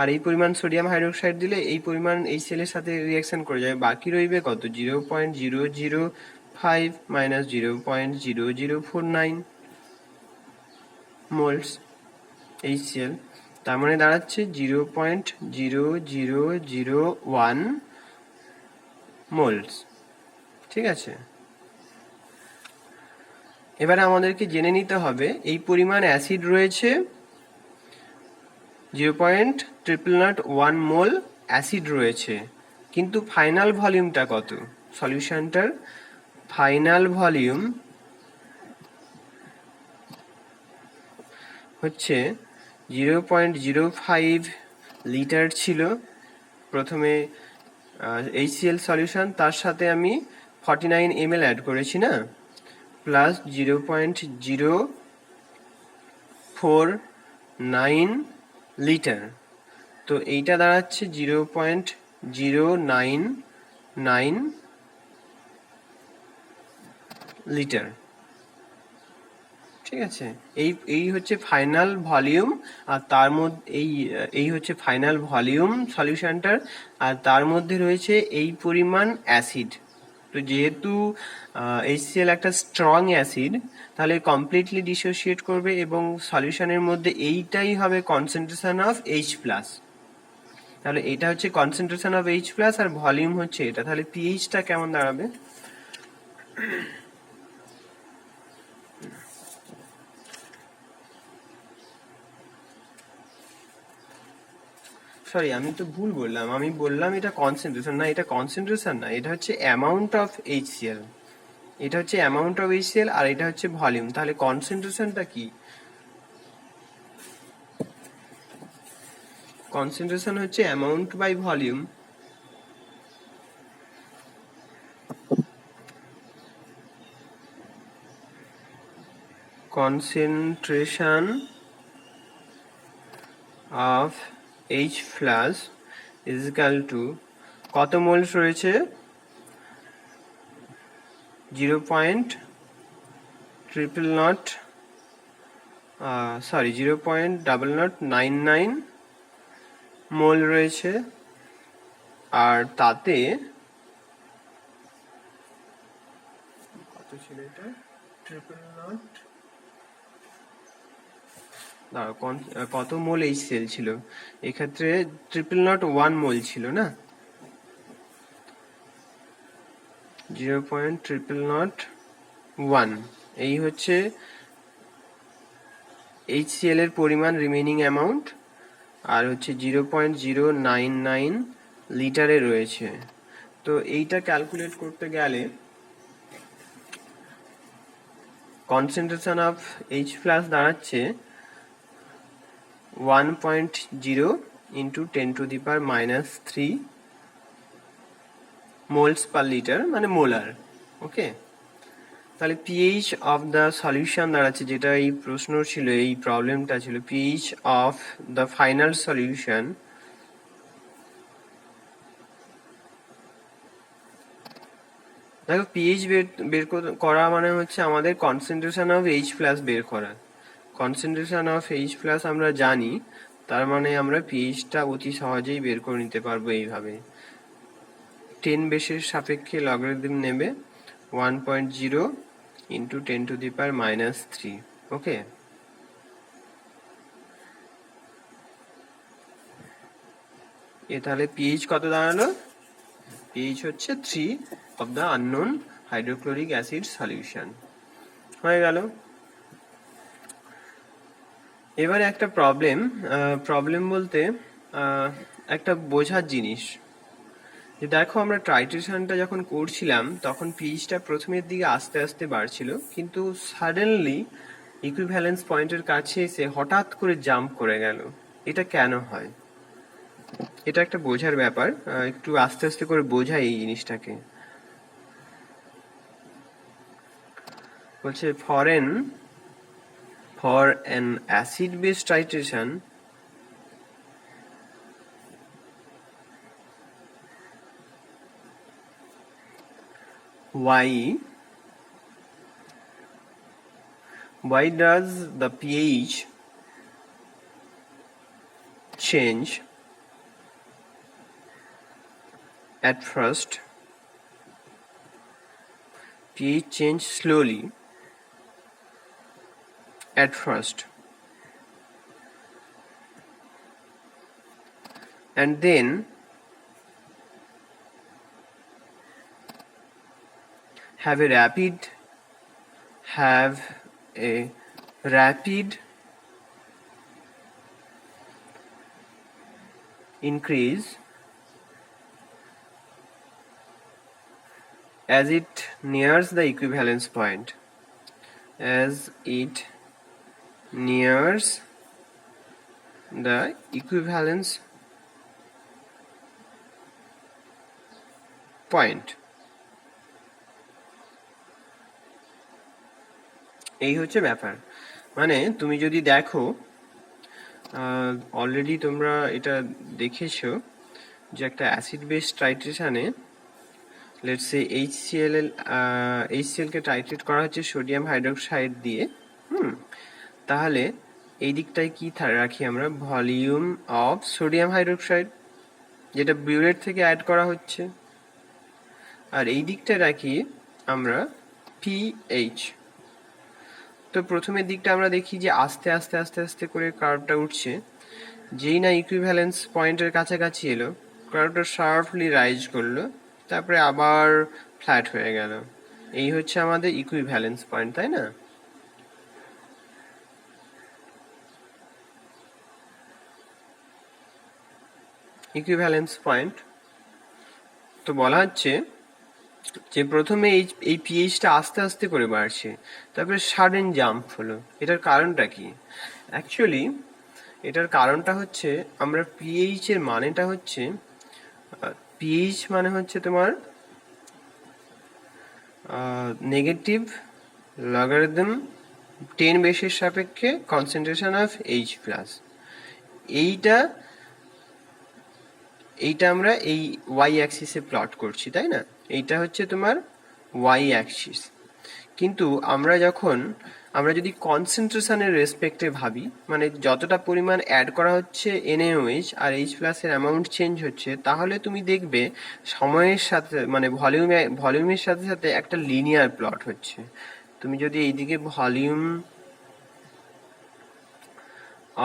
আর এই পরিমাণ সোডিয়াম হাইড্রোক্সাইড দিলে এই পরিমাণ HCl এর সাথে রিঅ্যাকশন করে যাবে, বাকি রইবে কত, 0.005 মাইনাস 0.0049 মোলস HCl, তার মানে দাঁড়াচ্ছে 0.0001 মোলস। ঠিক আছে, এবারে আমাদেরকে জেনে নিতে হবে এই পরিমাণ অ্যাসিড রয়েছে, 0.001 মোল অ্যাসিড রয়েছে, কিন্তু ফাইনাল ভলিউমটা কত? সলিউশনটার ফাইনাল ভলিউম হচ্ছে 0.05 লিটার ছিল প্রথমে HCl সলিউশন, তার সাথে আমি 49 ml অ্যাড করেছি না, প্লাস 0.049 লিটার, তো এইটা দাঁড়াচ্ছে 0.099 লিটার। ঠিক আছে, এই হচ্ছে ফাইনাল ভলিউম, আর তার মধ্যে এই হচ্ছে ফাইনাল ভলিউম সলিউশনটার, আর তার মধ্যে রয়েছে এই পরিমাণ অ্যাসিড। তো যেহেতু HCl একটা স্ট্রং অ্যাসিড, তাহলে কমপ্লিটলি ডিসোসিয়েট করবে এবং সলিউশনের মধ্যে এইটাই হবে কনসেন্ট্রেশন অফ H+। তাহলে এটা হচ্ছে কনসেন্ট্রেশন অফ H+, আর ভলিউম হচ্ছে এটা, তাহলে পিএইচটা কেমন দাঁড়াবে? সরি, আমি তো ভুল বললাম, আমি বললাম এটা কনসেন্ট্রেশন, না এটা কনসেন্ট্রেশন না, এটা হচ্ছে অ্যামাউন্ট অফ HCl, এটা হচ্ছে অ্যামাউন্ট অফ HCl, আর এটা হচ্ছে ভলিউম। তাহলে কনসেন্ট্রেশনটা কি? কনসেন্ট্রেশন হচ্ছে amount by volume. Concentration of H+ is equal to কত মোলস রয়েছে? 0.099 মোল রয়েছে, আর তাতে কত ছিল এটা? কত মোল HCl ছিল? এক্ষেত্রে 0.001 মোল ছিল না, 0.001, এই হচ্ছে HCl এর পরিমাণ রিমেইনিং অ্যামাউন্ট, আর হচ্ছে 0.099 লিটারে রয়েছে। তো এইটা ক্যালকুলেট করতে গেলে কনসেন্ট্রেশন অফ H+ দাঁড়াচ্ছে 1.0 × 10⁻³ মোলস পার লিটার মানে মোলার। ওকে, তাহলে পিএইচ অফ দ্য সলিউশন দাঁড়াচ্ছে, যেটা এই প্রশ্ন ছিল, এই প্রবলেমটা ছিল, pH of the final solution দেখো পিএইচ বের করা মানে হচ্ছে আমাদের কনসেন্ট্রেশন অফ এইচ প্লাস বের করা। কনসেন্ট্রেশন অফ এইচ প্লাস আমরা জানি, তার মানে আমরা পিএইচটা অতি সহজেই বের করে নিতে পারবো এইভাবে। 10 বেসের সাপেক্ষে লগারিদম নেবে 1.0 ইন্টু 10⁻³ ওকে। এ তাহলে পিএইচ কত দাঁড়ালো? পিএইচ হচ্ছে 3 of the unknown hydrochloric acid solution. হয়ে গেল। এবারে একটা প্রবলেম বলতে একটা বোঝার জিনিস, যে দেখো আমরা টাইট্রেশনটা যখন করছিলাম তখন পিএইচটা প্রথমের দিকে আস্তে আস্তে বাড়ছিল, কিন্তু সাডেনলি ইকুইভ্যালেন্স পয়েন্টের কাছে এসে হঠাৎ করে জাম্প করে গেল। এটা কেন হয়? এটা একটা বোঝার ব্যাপার, একটু আস্তে আস্তে করে বোঝাই এই জিনিসটাকে। বলছে for an acid base titration why does the pH change at first? pH change slowly at first and then have a rapid increase as it nears the equivalence point. As it nears the equivalence point. এই হচ্ছে ব্যাপার। মানে তুমি যদি দেখো, already তোমরা এটা দেখেছো যে একটা অ্যাসিড বেস টাইট্রেশনে লেটস সে HCl কে টাইট্রেট করা হচ্ছে সোডিয়াম হাইড্রোক্সাইড দিয়ে। তাহলে এই দিকটায় কি রাখি আমরা? ভলিউম অফ সোডিয়াম হাইড্রোক্সাইড, যেটা বিউরেট থেকে অ্যাড করা হচ্ছে। আর এই দিকটায় রাখি আমরা পিএইচ। তো প্রথমের দিকটা আমরা দেখি যে আস্তে আস্তে আস্তে আস্তে করে কার্ভটা উঠছে। যেই না ইকুইভ্যালেন্স পয়েন্টের কাছাকাছি এলো, কার্ভটা শার্পলি রাইজ করলো, তারপরে আবার ফ্ল্যাট হয়ে গেল। এই হচ্ছে আমাদের ইকুইভ্যালেন্স পয়েন্ট, তাই না? ইকুইভ্যালেন্স পয়েন্ট তো বলা হচ্ছে যে প্রথমে এই পিএইচটা আস্তে আস্তে করে বাড়ছে, তারপরে সাডেন জাম্প হলো। এটার কারণটা কি? অ্যাকচুয়ালি এটার কারণটা হচ্ছে আমরা পিএইচ এর মানেটা হচ্ছে, পিএইচ মানে হচ্ছে তোমার নেগেটিভ লগারিদম 10 বেসের সাপেক্ষে কনসেন্ট্রেশন অফ এইচ প্লাস। এইটা আমরা এই ওয়াই অ্যাক্সিসে প্লট করছি, তাই না? এইটা হচ্ছে তোমার ওয়াই অ্যাক্সিস। কিন্তু আমরা যদি কনসেন্ট্রেশনের রেসপেক্টে ভাবি, মানে যতটা পরিমাণ অ্যাড করা হচ্ছে NaOH আর H প্লাসের অ্যামাউন্ট চেঞ্জ হচ্ছে, তাহলে তুমি দেখবে সময়ের সাথে মানে ভলিউমের সাথে সাথে একটা লিনিয়ার প্লট হচ্ছে। তুমি যদি এইদিকে volume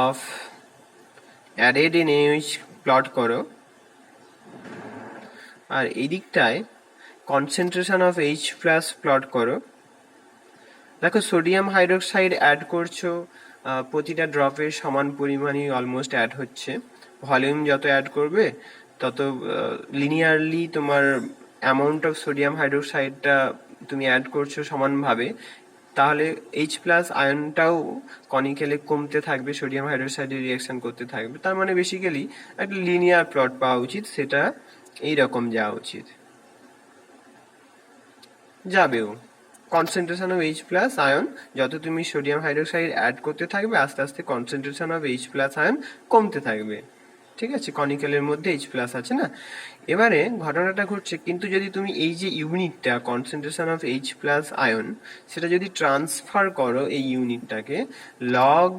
of added NaOH plot করো, আর এই দিকটায় concentration of H plus plot করো, দেখো সোডিয়াম হাইড্রোক্সাইড অ্যাড করছো, প্রতিটা ড্রপের সমান পরিমাণই অলমোস্ট অ্যাড হচ্ছে। ভলিউম যত অ্যাড করবে তত লিনিয়ারলি তোমার অ্যামাউন্ট অফ সোডিয়াম হাইড্রোক্সাইডটা তুমি অ্যাড করছো সমানভাবে, তাহলে H প্লাস আয়নটাও কনিক্যালে কমতে থাকবে, সোডিয়াম হাইড্রোক্সাইডের রিয়াকশন করতে থাকবে। তার মানে বেসিক্যালি একটা লিনিয়ার প্লট পাওয়া উচিত, সেটা এইরকম যাওয়া উচিত। যাবেও। Concentration of H plus ion, যত তুমি সোডিয়াম হাইড্রোক্সাইড অ্যাড করতে থাকবে আস্তে আস্তে concentration of H plus ion কমতে থাকবে। ঠিক আছে, কনিক্যালের মধ্যে H প্লাস আছে না। এবারে ঘটনাটা ঘটছে, কিন্তু যদি তুমি এই যে ইউনিটটা concentration of H plus ion, সেটা যদি ট্রান্সফার করো এই ইউনিটটাকে লগ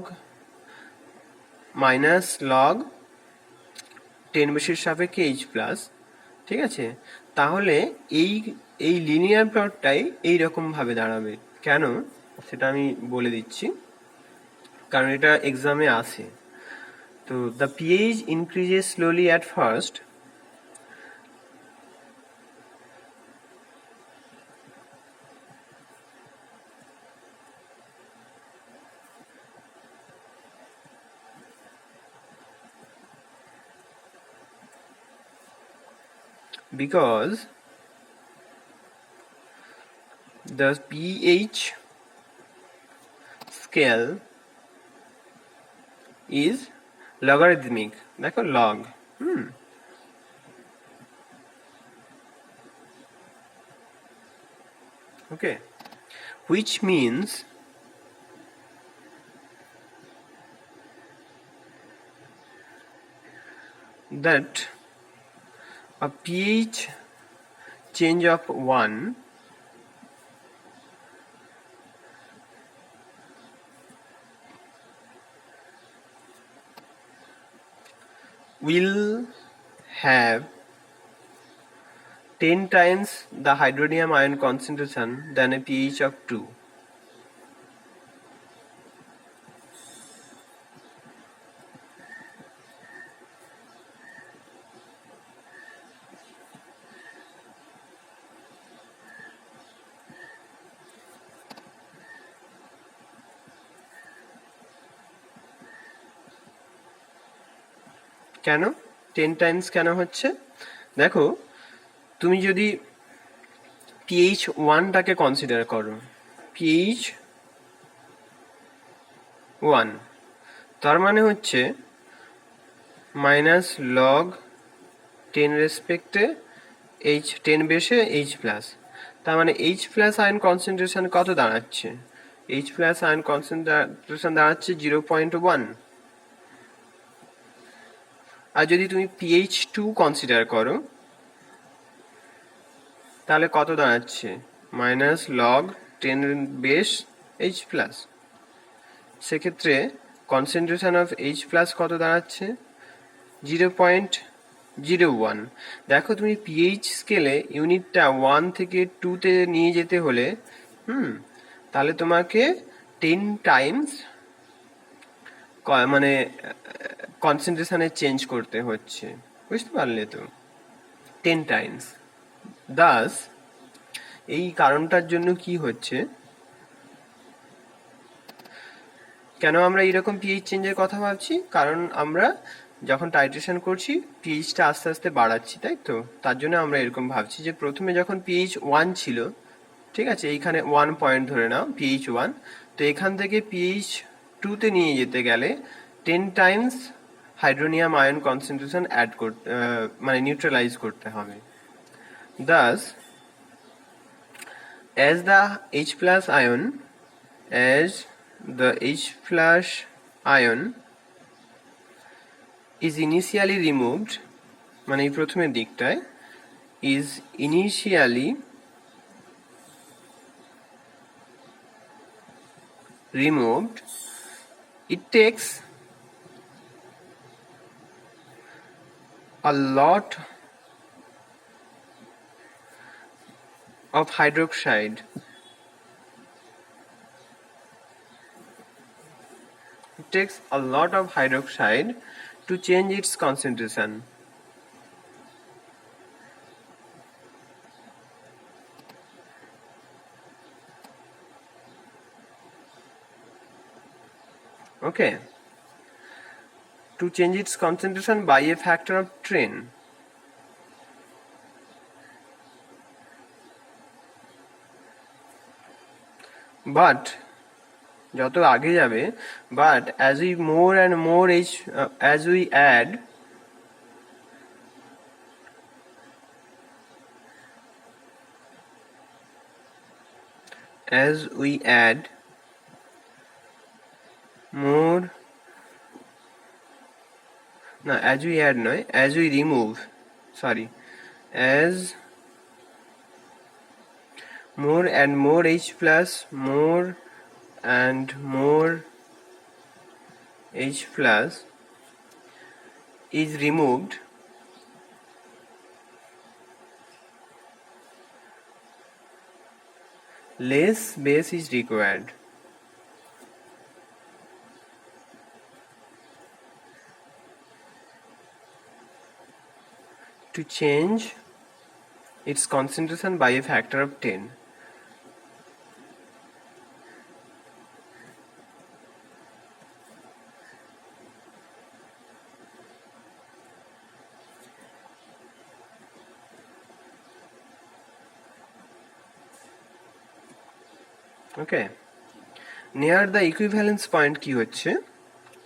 মাইনাস লগ 10 বেশির সাপেক্ষে H প্লাস, ঠিক আছে, তাহলে এই এই লিনিয়ার প্লটটাই এইরকম ভাবে দাঁড়াবে। কেন সেটা আমি বলে দিচ্ছি, কারণ এটা এক্সামে আসে। তো the pH increases slowly at first because the pH scale is logarithmic, দেখো log, okay, which means that a pH change of 1 will have 10 times the hydronium ion concentration than a pH of 2. কেন 10 Times কেন হচ্ছে? দেখো, তুমি যদি pH 1টাকে consider করো, pH 1, তার মানে হচ্ছে মাইনাস লগ 10 রেসপেক্টে H 10 বেশে H প্লাস, তার মানে H প্লাস আয়ন কনসেন্ট্রেশন কত দাঁড়াচ্ছে? H প্লাস আয়ন কনসেন্ট্রেশন দাঁড়াচ্ছে 0.1। আর যদি তুমি pH 2 কনসিডার করো তাহলে কত দাঁড়াচ্ছে? Minus log 10 base H plus. সেক্ষেত্রে কনসেন্ট্রেশন অফ H প্লাস কত দাঁড়াচ্ছে? 0.01। দেখো, তুমি pH স্কেলে ইউনিটটা 1 থেকে 2-তে নিয়ে যেতে হলে তাহলে তোমাকে 10 টাইমস মানে কনসেন্ট্রেশনে চেঞ্জ করতে হচ্ছে, বুঝতে পারলে তো? 10 টাইমস। দাস এই কারণটার জন্য কি হচ্ছে, কেন আমরা এইরকম পিএইচ চেঞ্জের কথা ভাবছি? কারণ আমরা যখন টাইট্রেশন করছি পিএইচটা আস্তে আস্তে বাড়াচ্ছি, তাই তো? তার জন্য আমরা এরকম ভাবছি যে প্রথমে যখন পিএইচ 1 ছিল, ঠিক আছে, এইখানে 1 পয়েন্ট ধরে নাও পিএইচ 1, তো এখান থেকে পিএইচ 2-তে নিয়ে যেতে গেলে 10 times hydronium ion concentration add করতে মানে নিউট্রালাইজ করতে হবে। Thus, as the H plus ion is initially removed, মানে এই প্রথমের দিকটায় is initially removed, it takes a lot of hydroxide to change its concentration. Okay, to change its concentration by a factor of 10. But যত আগে যাবে, but as we more and more as we add as we add more, no, as we add নয়, as we remove, sorry, as more and more H plus, more and more H plus is removed, less base is required. To change its concentration by a factor of 10. Okay, near the equivalence point কি হচ্ছে,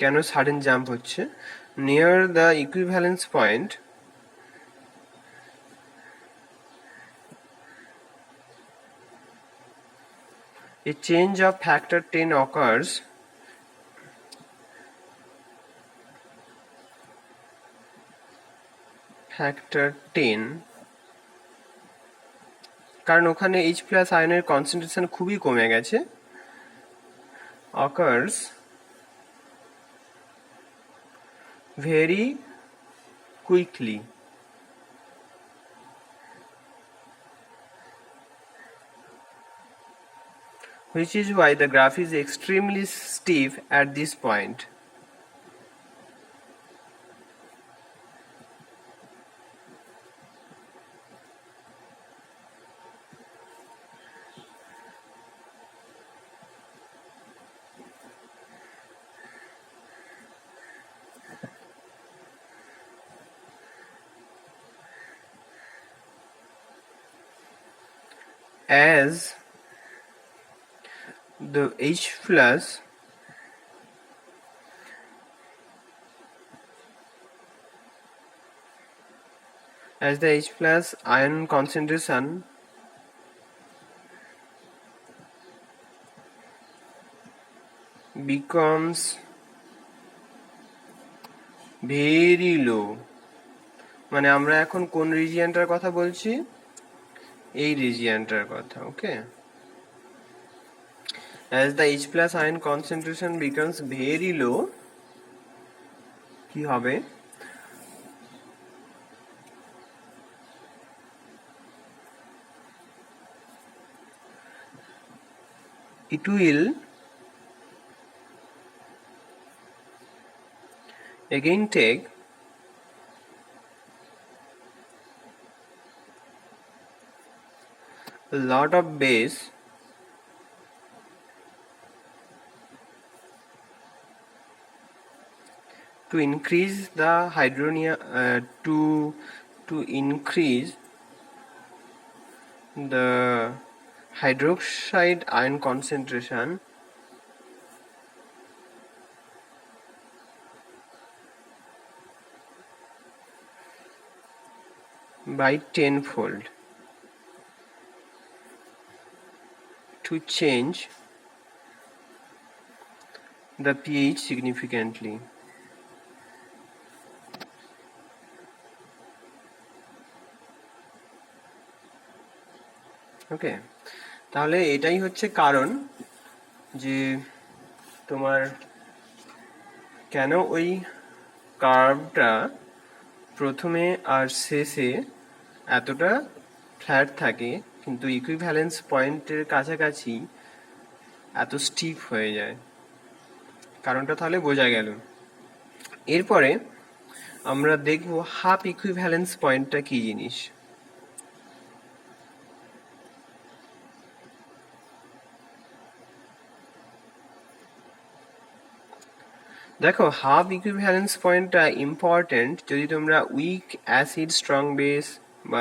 কেন sudden jump হচ্ছে? Near the equivalence point a change of factor 10 occurs factor 10, কারণ ওখানে H plus আয়নের concentration খুবই কমে গেছে, occurs very quickly, which is why the graph is extremely steep at this point. As the H plus ion concentration becomes very low, মানে আমরা এখন কোন রিজিয়নটার কথা বলছি, এই রিজিয়নটার কথা, ওকে? As the H plus ion concentration becomes very low, কি হবে? It will again take a lot of base to increase the to increase the hydroxide ion concentration by 10-fold, to change the pH significantly. ওকে, তাহলে এটাই হচ্ছে কারণ যে তোমার কেন ওই কার্ভটা প্রথমে আর শেষে এতটা ফ্ল্যাট থাকে কিন্তু ইকুইভ্যালেন্স পয়েন্টের কাছাকাছি এত স্টিপ হয়ে যায়, কারণটা তাহলে বোঝা গেল। এরপরে আমরা দেখব হাফ ইকুইভ্যালেন্স পয়েন্টটা কি জিনিস। দেখো, হাফ ইকুইভ্যালেন্স পয়েন্টটা ইম্পর্টেন্ট যদি তোমরা উইক অ্যাসিড স্ট্রং বেস বা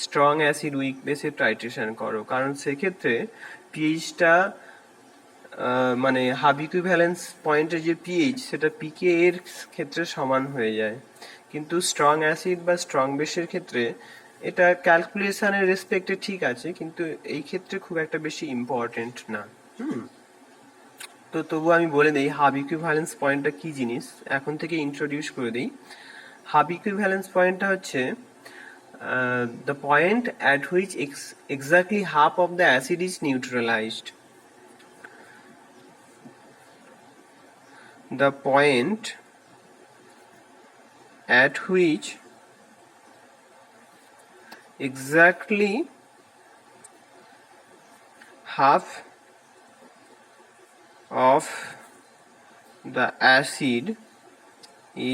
স্ট্রং অ্যাসিড উইক বেসের টাইট্রেশন করো, কারণ সেক্ষেত্রে পিএইচটা মানে হাফ ইকুইভ্যালেন্স পয়েন্টের যে পিএইচ সেটা পিকে এর ক্ষেত্রে সমান হয়ে যায়, কিন্তু স্ট্রং অ্যাসিড বা স্ট্রং বেসের ক্ষেত্রে এটা ক্যালকুলেশনের রেসপেক্টে ঠিক আছে, কিন্তু এই ক্ষেত্রে খুব একটা বেশি ইম্পর্টেন্ট না। তো তবু আমি বলে দিই হাব ইকুইভ্যালেন্স পয়েন্টটা কি জিনিস, এখন থেকে ইন্ট্রোডিউস করে দিই। হাব ইকুইভ্যালেন্স পয়েন্টটা হচ্ছে the point at which exactly half of the acid is neutralized. The point at which exactly half of the acid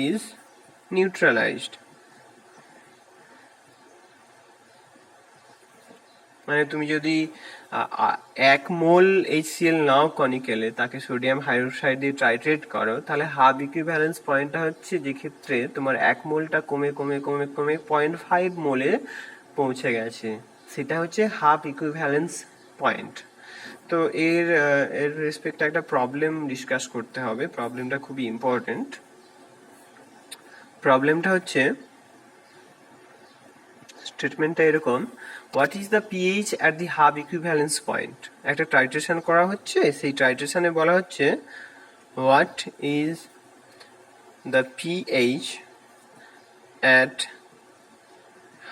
is neutralized. মানে তুমি যদি 1 মোল HCl নাও কনিক্যালে, তাকে সোডিয়াম হাইড্রোক্সাইড দিয়ে টাইট্রেট করো, তাহলে হাব ইকুইভ্যালেন্স পয়েন্টটা হচ্ছে যে ক্ষেত্রে তোমার 1 মোলটা কমে কমে কমে কমে 0.5 মোলে পৌঁছে গেছে, সেটা হচ্ছে হাব ইকুইভ্যালেন্স পয়েন্ট। তো এর রেসপেক্টে একটা প্রবলেম ডিসকাস করতে হবে, প্রবলেমটা খুবই ইম্পর্টেন্ট। প্রবলেমটা হচ্ছে, স্টেটমেন্টটা এরকম, what is the pH at the hub equivalence point. একটা টাইট্রেশন করা হচ্ছে, সেই টাইট্রেশনে বলা হচ্ছে what is the pH at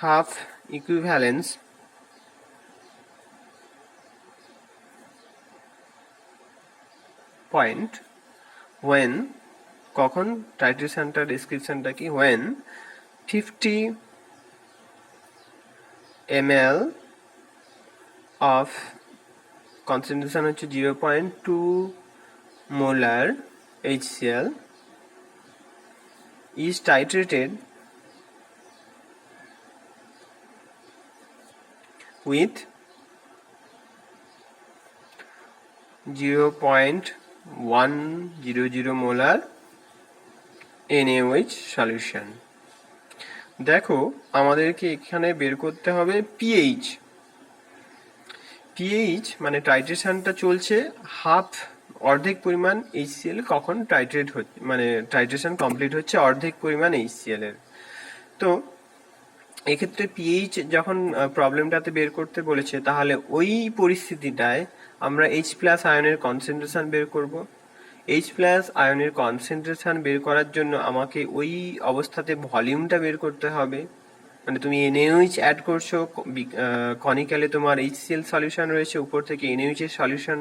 half equivalence point when, কখন, টাইট্রেশনটা ডেসক্রিপশনটা কি, when 50 ml of concentration হচ্ছে 0.2 molar HCl is titrated with 0.100 molar NaOH solution. দেখো আমাদেরকে এখানে বের করতে হবে পিএইচ। পিএইচ মানে টাইট্রেশনটা চলছে হাফ, অর্ধেক পরিমাণ HCl কখন টাইট্রেট হচ্ছে, মানে টাইট্রেশন কমপ্লিট হচ্ছে অর্ধেক পরিমাণ HCl এর। তো এক্ষেত্রে পিএইচ যখন প্রবলেমটাতে বের করতে বলেছে, তাহলে ওই পরিস্থিতিটায় আমরা H+ আয়নের কনসেন্ট্রেশন বের করব। H+ আয়নের কনসেন্ট্রেশন বের করার জন্য আমাকে ওই অবস্থাতে ভলিউমটা বের করতে হবে। মানে তুমি NaOH অ্যাড করছো, কনিক্যালে তোমার HCl সলিউশন রয়েছে, উপর থেকে NaOH এর সলিউশন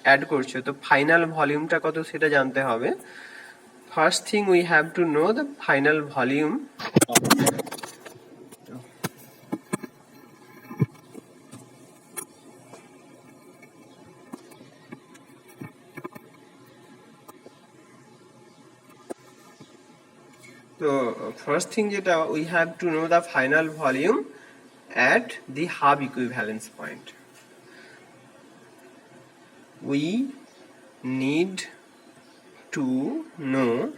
অ্যাড করছো, তো ফাইনাল ভলিউমটা কত সেটা জানতে হবে। First thing we have to know the final volume. তো ফার্স্ট থিং যেটা, we have to know the final volume at the Hub equivalence point. We need to know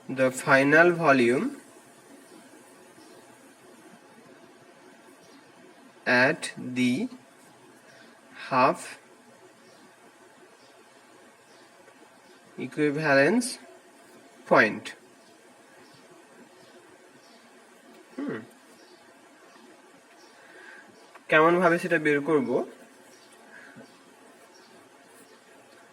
the final volume at the half equivalence point. কেমন ভাবে সেটা বের করব?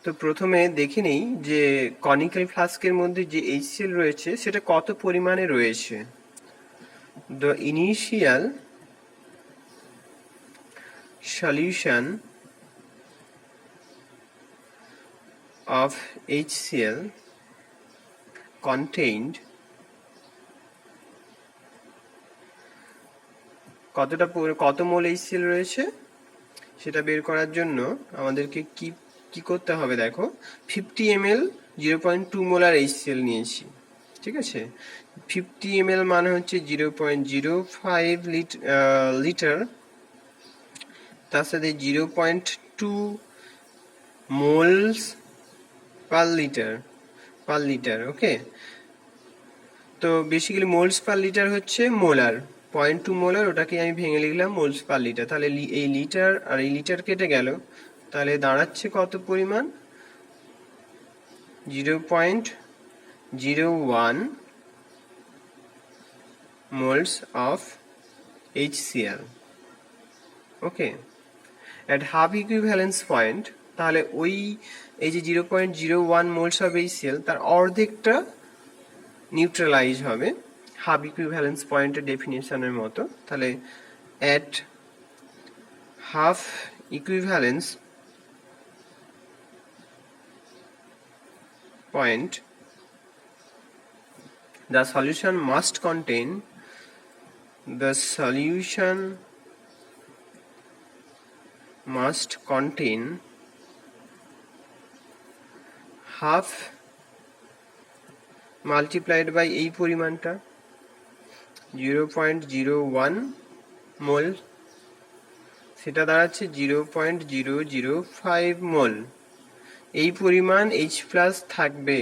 তো প্রথমে দেখে নেই যে কনিক্যাল ফ্লাস্কের মধ্যে যে HCl রয়েছে সেটা কত পরিমাণে রয়েছে। The initial solution of HCl contained কত মোল HCl রয়েছে সেটা বের করার জন্য আমাদেরকে কি করতে হবে, দেখো 50 ml 0.2 মোলার HCl নিয়েছি, ঠিক আছে। 50 ml মানে হচ্ছে 0.05 লিটার, তার সাথে 0.2 মোলস পার লিটার, ওকে। তো বেসিক্যালি মোলস পার লিটার হচ্ছে মোলার, 0.2 মোলার, ওটাকে আমি ভেঙে লিখলাম মোলস পার লিটার। তাহলে এই লিটার আর এই লিটার কেটে গেল, তাহলে দাঁড়াচ্ছে কত পরিমাণ, 0.01 moles of HCl. Okay, at half equivalence point তাহলে ওই এই যে 0.01 moles of HCl তার অর্ধেকটা নিউট্রালাইজ হবে হাফ ইকুইভ্যালেন্স পয়েন্টের ডেফিনিশনের মতো। তাহলে at half equivalence point the solution must contain half multiplied by এই পরিমাণটা 0.01 মোল, সেটা দাঁড়াচ্ছে 0.005 মোল। এই পরিমাণ H প্লাস থাকবে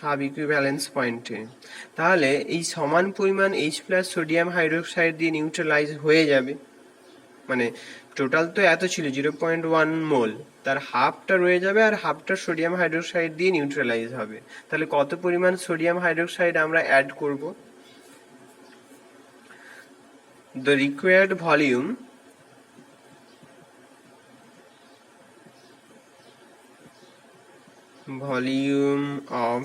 হাফ ইকুইভ্যালেন্স পয়েন্টে। তাহলে এই সমান পরিমাণ H প্লাস সোডিয়াম হাইড্রোক্সাইড দিয়ে নিউট্রালাইজ হয়ে যাবে। মানে টোটাল তো এত ছিল 0.1 মোল, তার হাফটা রয়ে যাবে আর হাফটা সোডিয়াম হাইড্রোক্সাইড দিয়ে নিউট্রালাইজ হবে। তাহলে কত পরিমাণ সোডিয়াম হাইড্রোক্সাইড আমরা অ্যাড করব? The required volume of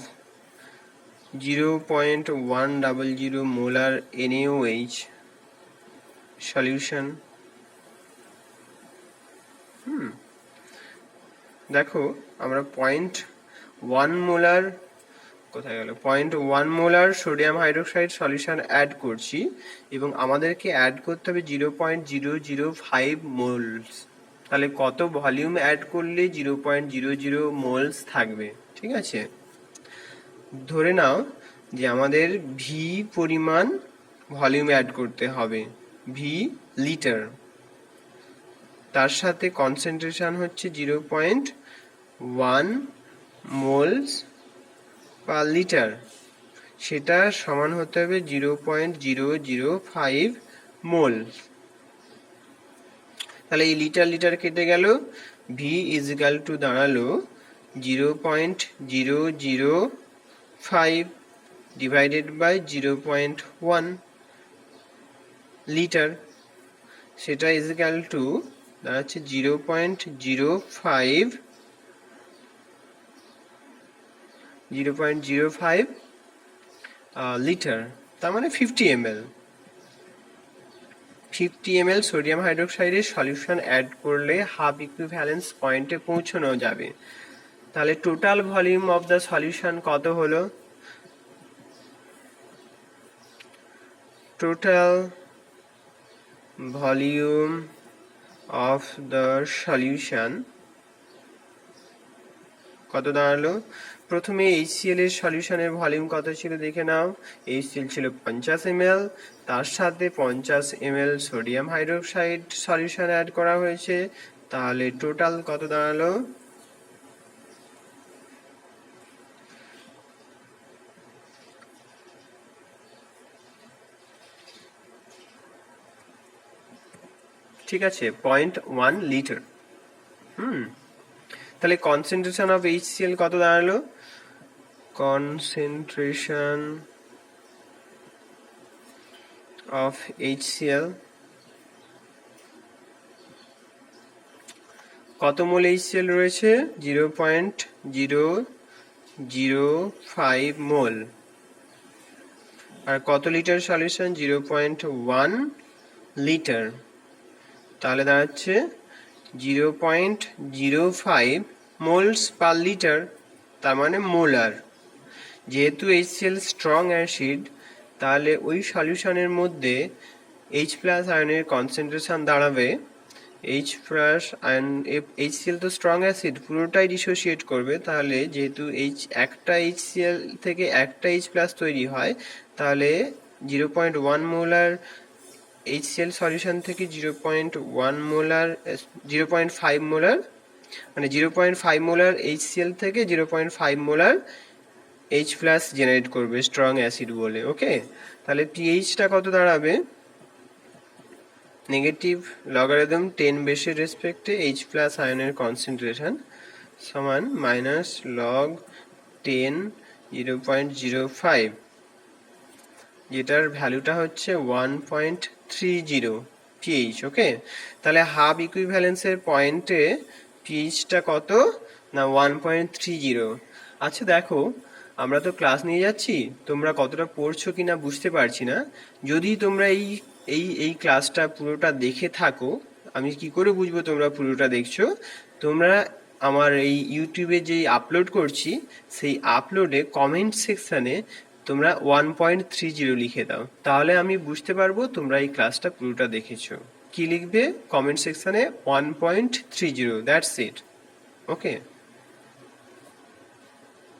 0.100 molar NaOH solution, দেখো আমরা 0.1 মোলার কোথায় গেল 0.1 molar sodium hydroxide solution add করছি এবং আমাদেরকে অ্যাড করতে হবে 0.005 মোলস। তাহলে কত ভলিউম অ্যাড করলে 0.00 মোলস থাকবে? ঠিক আছে, ধরে নাও যে আমাদের ভি পরিমাণ ভলিউম অ্যাড করতে হবে, ভি লিটার, তার সাথে কনসেন্ট্রেশন হচ্ছে 0.1 মোলস পার লিটার, সেটা সমান হতে হবে 0.005 মোল। তাহলে এই লিটার লিটার কেটে গেল, ভি ইজ ইকাল টু দাঁড়ালো 0.005 ডিভাইডেড বাই 0.1 লিটার, সেটা ইজ ইকাল টু দাঁড়াচ্ছে 0.05 লিটার, তার মানে 50 ml। 50 ml সোডিয়াম হাইড্রোক্সাইডের সলিউশন অ্যাড করলে হাফ ইকুইভ্যালেন্স পয়েন্টে পৌঁছানো যাবে। তাহলে total volume of the solution কত হলো? Total volume of the solution কত দাঁড়ালো? প্রথমে HCl এর সলিউশনের ভলিউম কত ছিল দেখে নাও। HCl ছিল 50 ml, তার সাথে 50 ml sodium hydroxide solution add করা হয়েছে, তাহলে টোটাল কত দাঁড়ালো? ঠিক আছে, 0.1 লিটার। তাহলে কনসেন্ট্রেশন অফ HCl কত দাঁড়ালো? কনসেন্ট্রেশন অফ HCl কত মোল HCl রয়েছে? 0.005 মোল। আর কত লিটার সলিউশন? 0.1 লিটার। তাহলে দাঁড়াচ্ছে 0.05 মোলস পার লিটার, তার মানে মোলার। যেহেতু HCl স্ট্রং অ্যাসিড, তাহলে ওই সলিউশনের মধ্যে H প্লাস আয়নের কনসেন্ট্রেশন দাঁড়াবে H প্লাস আয়ন। HCl তো স্ট্রং অ্যাসিড, পুরোটাই ডিসোসিয়েট করবে, তাহলে যেহেতু একটা HCl থেকে একটা H প্লাস তৈরি হয়, তাহলে 0.1 মোলার HCl সলিউশন থেকে 0.5 মোলার মানে 0.5 মোলার HCl থেকে 0.5 মোলার H প্লাস জেনারেট করবে স্ট্রং অ্যাসিড বলে। ওকে, তাহলে pH-টা কত দাঁড়াবে? নেগেটিভ লগারিদম 10 বেসের রেসপেক্টে H প্লাস আয়নের কনসেন্ট্রেশন সমান -log 10 0.05। যেটার ভ্যালুটা হচ্ছে 1.30 পিএইচ। ওকে, তাহলে হাফ ইকুইভ্যালেন্সের পয়েন্টে পিএইচটা কত না 1.30। আচ্ছা দেখো, আমরা তো ক্লাস নিয়ে যাচ্ছি, তোমরা কতটা পড়ছো কিনা বুঝতে পারছি না। যদি তোমরা এই এই এই ক্লাসটা পুরোটা দেখে থাকো, আমি কি করে বুঝবো তোমরা পুরোটা দেখছো? তোমরা আমার এই ইউটিউবে যেই আপলোড করছি সেই আপলোডে কমেন্ট সেকশনে তোমরা 1.30 লিখে দাও, তাহলে আমি বুঝতে পারবো তোমরা এই ক্লাসটা পুরোটা দেখেছো। কি লিখবে কমেন্ট সেকশনে? 1.30, দ্যাটস ইট। ওকে।